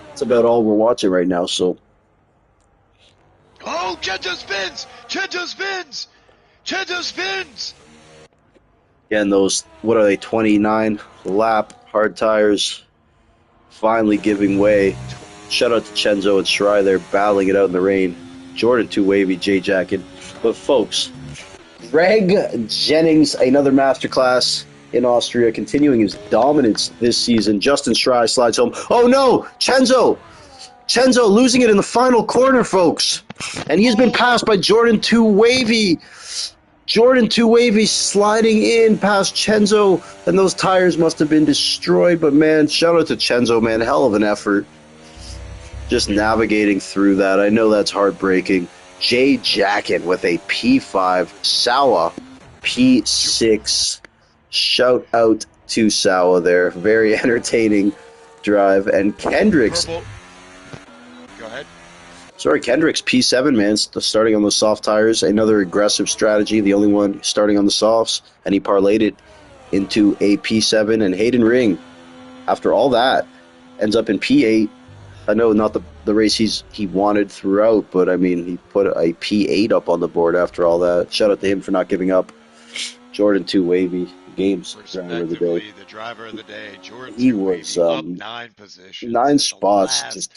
That's about all we're watching right now, so Oh, Chenzo spins! Chenzo spins! Chenzo spins! again, those, what are they, 29 lap hard tires finally giving way. Shout out to Chenzo and Shry there battling it out in the rain. Jordan too wavy, J Jacket. But folks, Greg Jennings, another masterclass in Austria, continuing his dominance this season. Justin Shry slides home. Oh no, Chenzo losing it in the final corner, folks. And he's been passed by Jordan too wavy. Jordan too wavy sliding in past Chenzo, and those tires must have been destroyed. But man, shout out to Chenzo, man, hell of an effort. Just navigating through that. I know that's heartbreaking. Jay Jacket with a P5. Sawa P6. Shout out to Sawa there. Very entertaining drive. And Kendrick's, Purple. Go ahead. sorry, Kendrick's P7, man, starting on the soft tires. Another aggressive strategy. The only one starting on the softs. And he parlayed it into a P7. And Hayden Ring, after all that, ends up in P8. I know not the race he wanted throughout, but I mean he put a P8 up on the board after all that. Shout out to him for not giving up. Jordan 2 Wavy, game's driver of the day. Respectively, the driver of the day, Jordan He 2 was Wavy, up 9 positions nine in the spots last just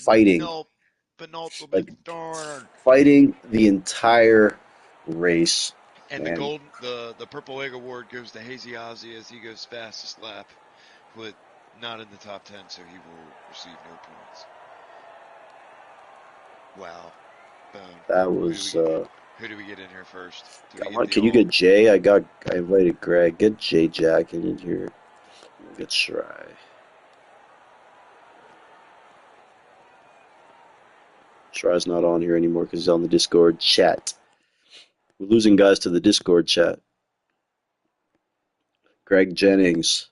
fighting, penultimate like turn. fighting the entire race. And And the Purple Egg Award goes to Hazy Ozzy as he goes fastest lap, but not in the top 10, so he will receive no points. Wow. Boom. that Who do we was get? Who do we get in here first? Do we come get on, the can you get old Jay? I invited Greg. Get Jay Jack in here. Get Shry. Shry's not on here anymore because he's on the Discord chat. We're losing guys to the Discord chat. Greg Jennings,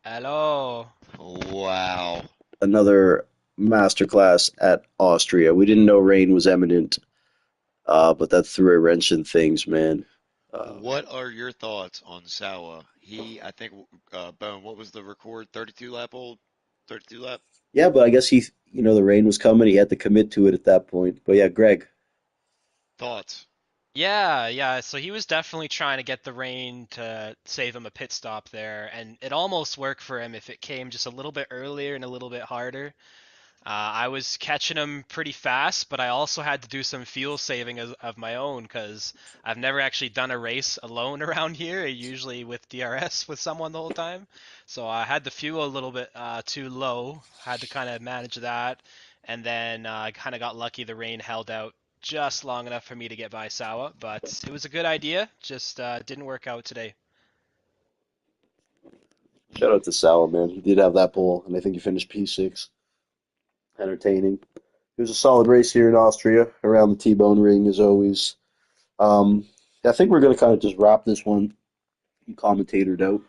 Hello. wow? another masterclass at Austria. We didn't know rain was imminent, but that threw a wrench in things, man. What are your thoughts on Sawa? I think, Bone, what was the record? 32 lap old? 32 lap? Yeah, but I guess the rain was coming. He had to commit to it at that point. But yeah, Greg, Thoughts? Yeah. So he was definitely trying to get the rain to save him a pit stop there, and it almost worked for him if it came just a little bit earlier and a little bit harder. I was catching him pretty fast, but I also had to do some fuel saving of my own because I've never actually done a race alone around here. Usually with DRS with someone the whole time. So I had the fuel a little bit too low. Had to kind of manage that, and then I kind of got lucky. The rain held out just long enough for me to get by Sawa, but it was a good idea. Just didn't work out today. shout out to Sal, man. He did have that pole, and I think he finished P6. Entertaining. It was a solid race here in Austria around the T-bone ring as always. Um, I think we're going to kind of just wrap this one commentated out.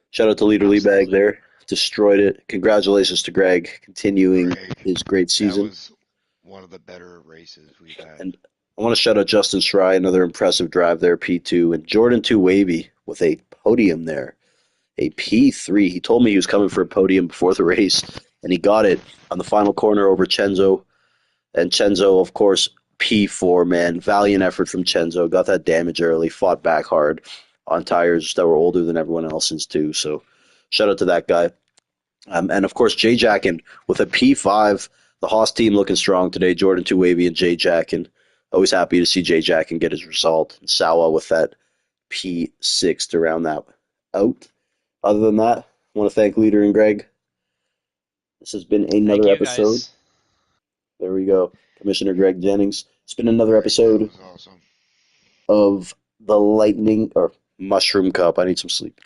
Shout out to Leader Leabag Absolutely. there. Destroyed it. Congratulations to Greg, continuing Greg, his great that season. was one of the better races we've had. And I want to shout out Justin Schry, another impressive drive there, P2. And Jordan 2 Wavy with a podium there, a P3. He told me he was coming for a podium before the race, and he got it on the final corner over Chenzo. And Chenzo, of course, P4, man. Valiant effort from Chenzo. Got that damage early, fought back hard on tires that were older than everyone else's, too. So shout out to that guy. And of course, Jay Jackin with a P5. The Haas team looking strong today. Jordan Two Wavy and Jay Jackin. Always happy to see Jay Jackin get his result. And Sawa with that P6 to round that out. Other than that, I want to thank Leader and Greg. This has been Thank another you episode. guys. There we go. Commissioner Greg Jennings. It's been another Greg, that episode was awesome. of the Lightning or Mushroom Cup. I need some sleep.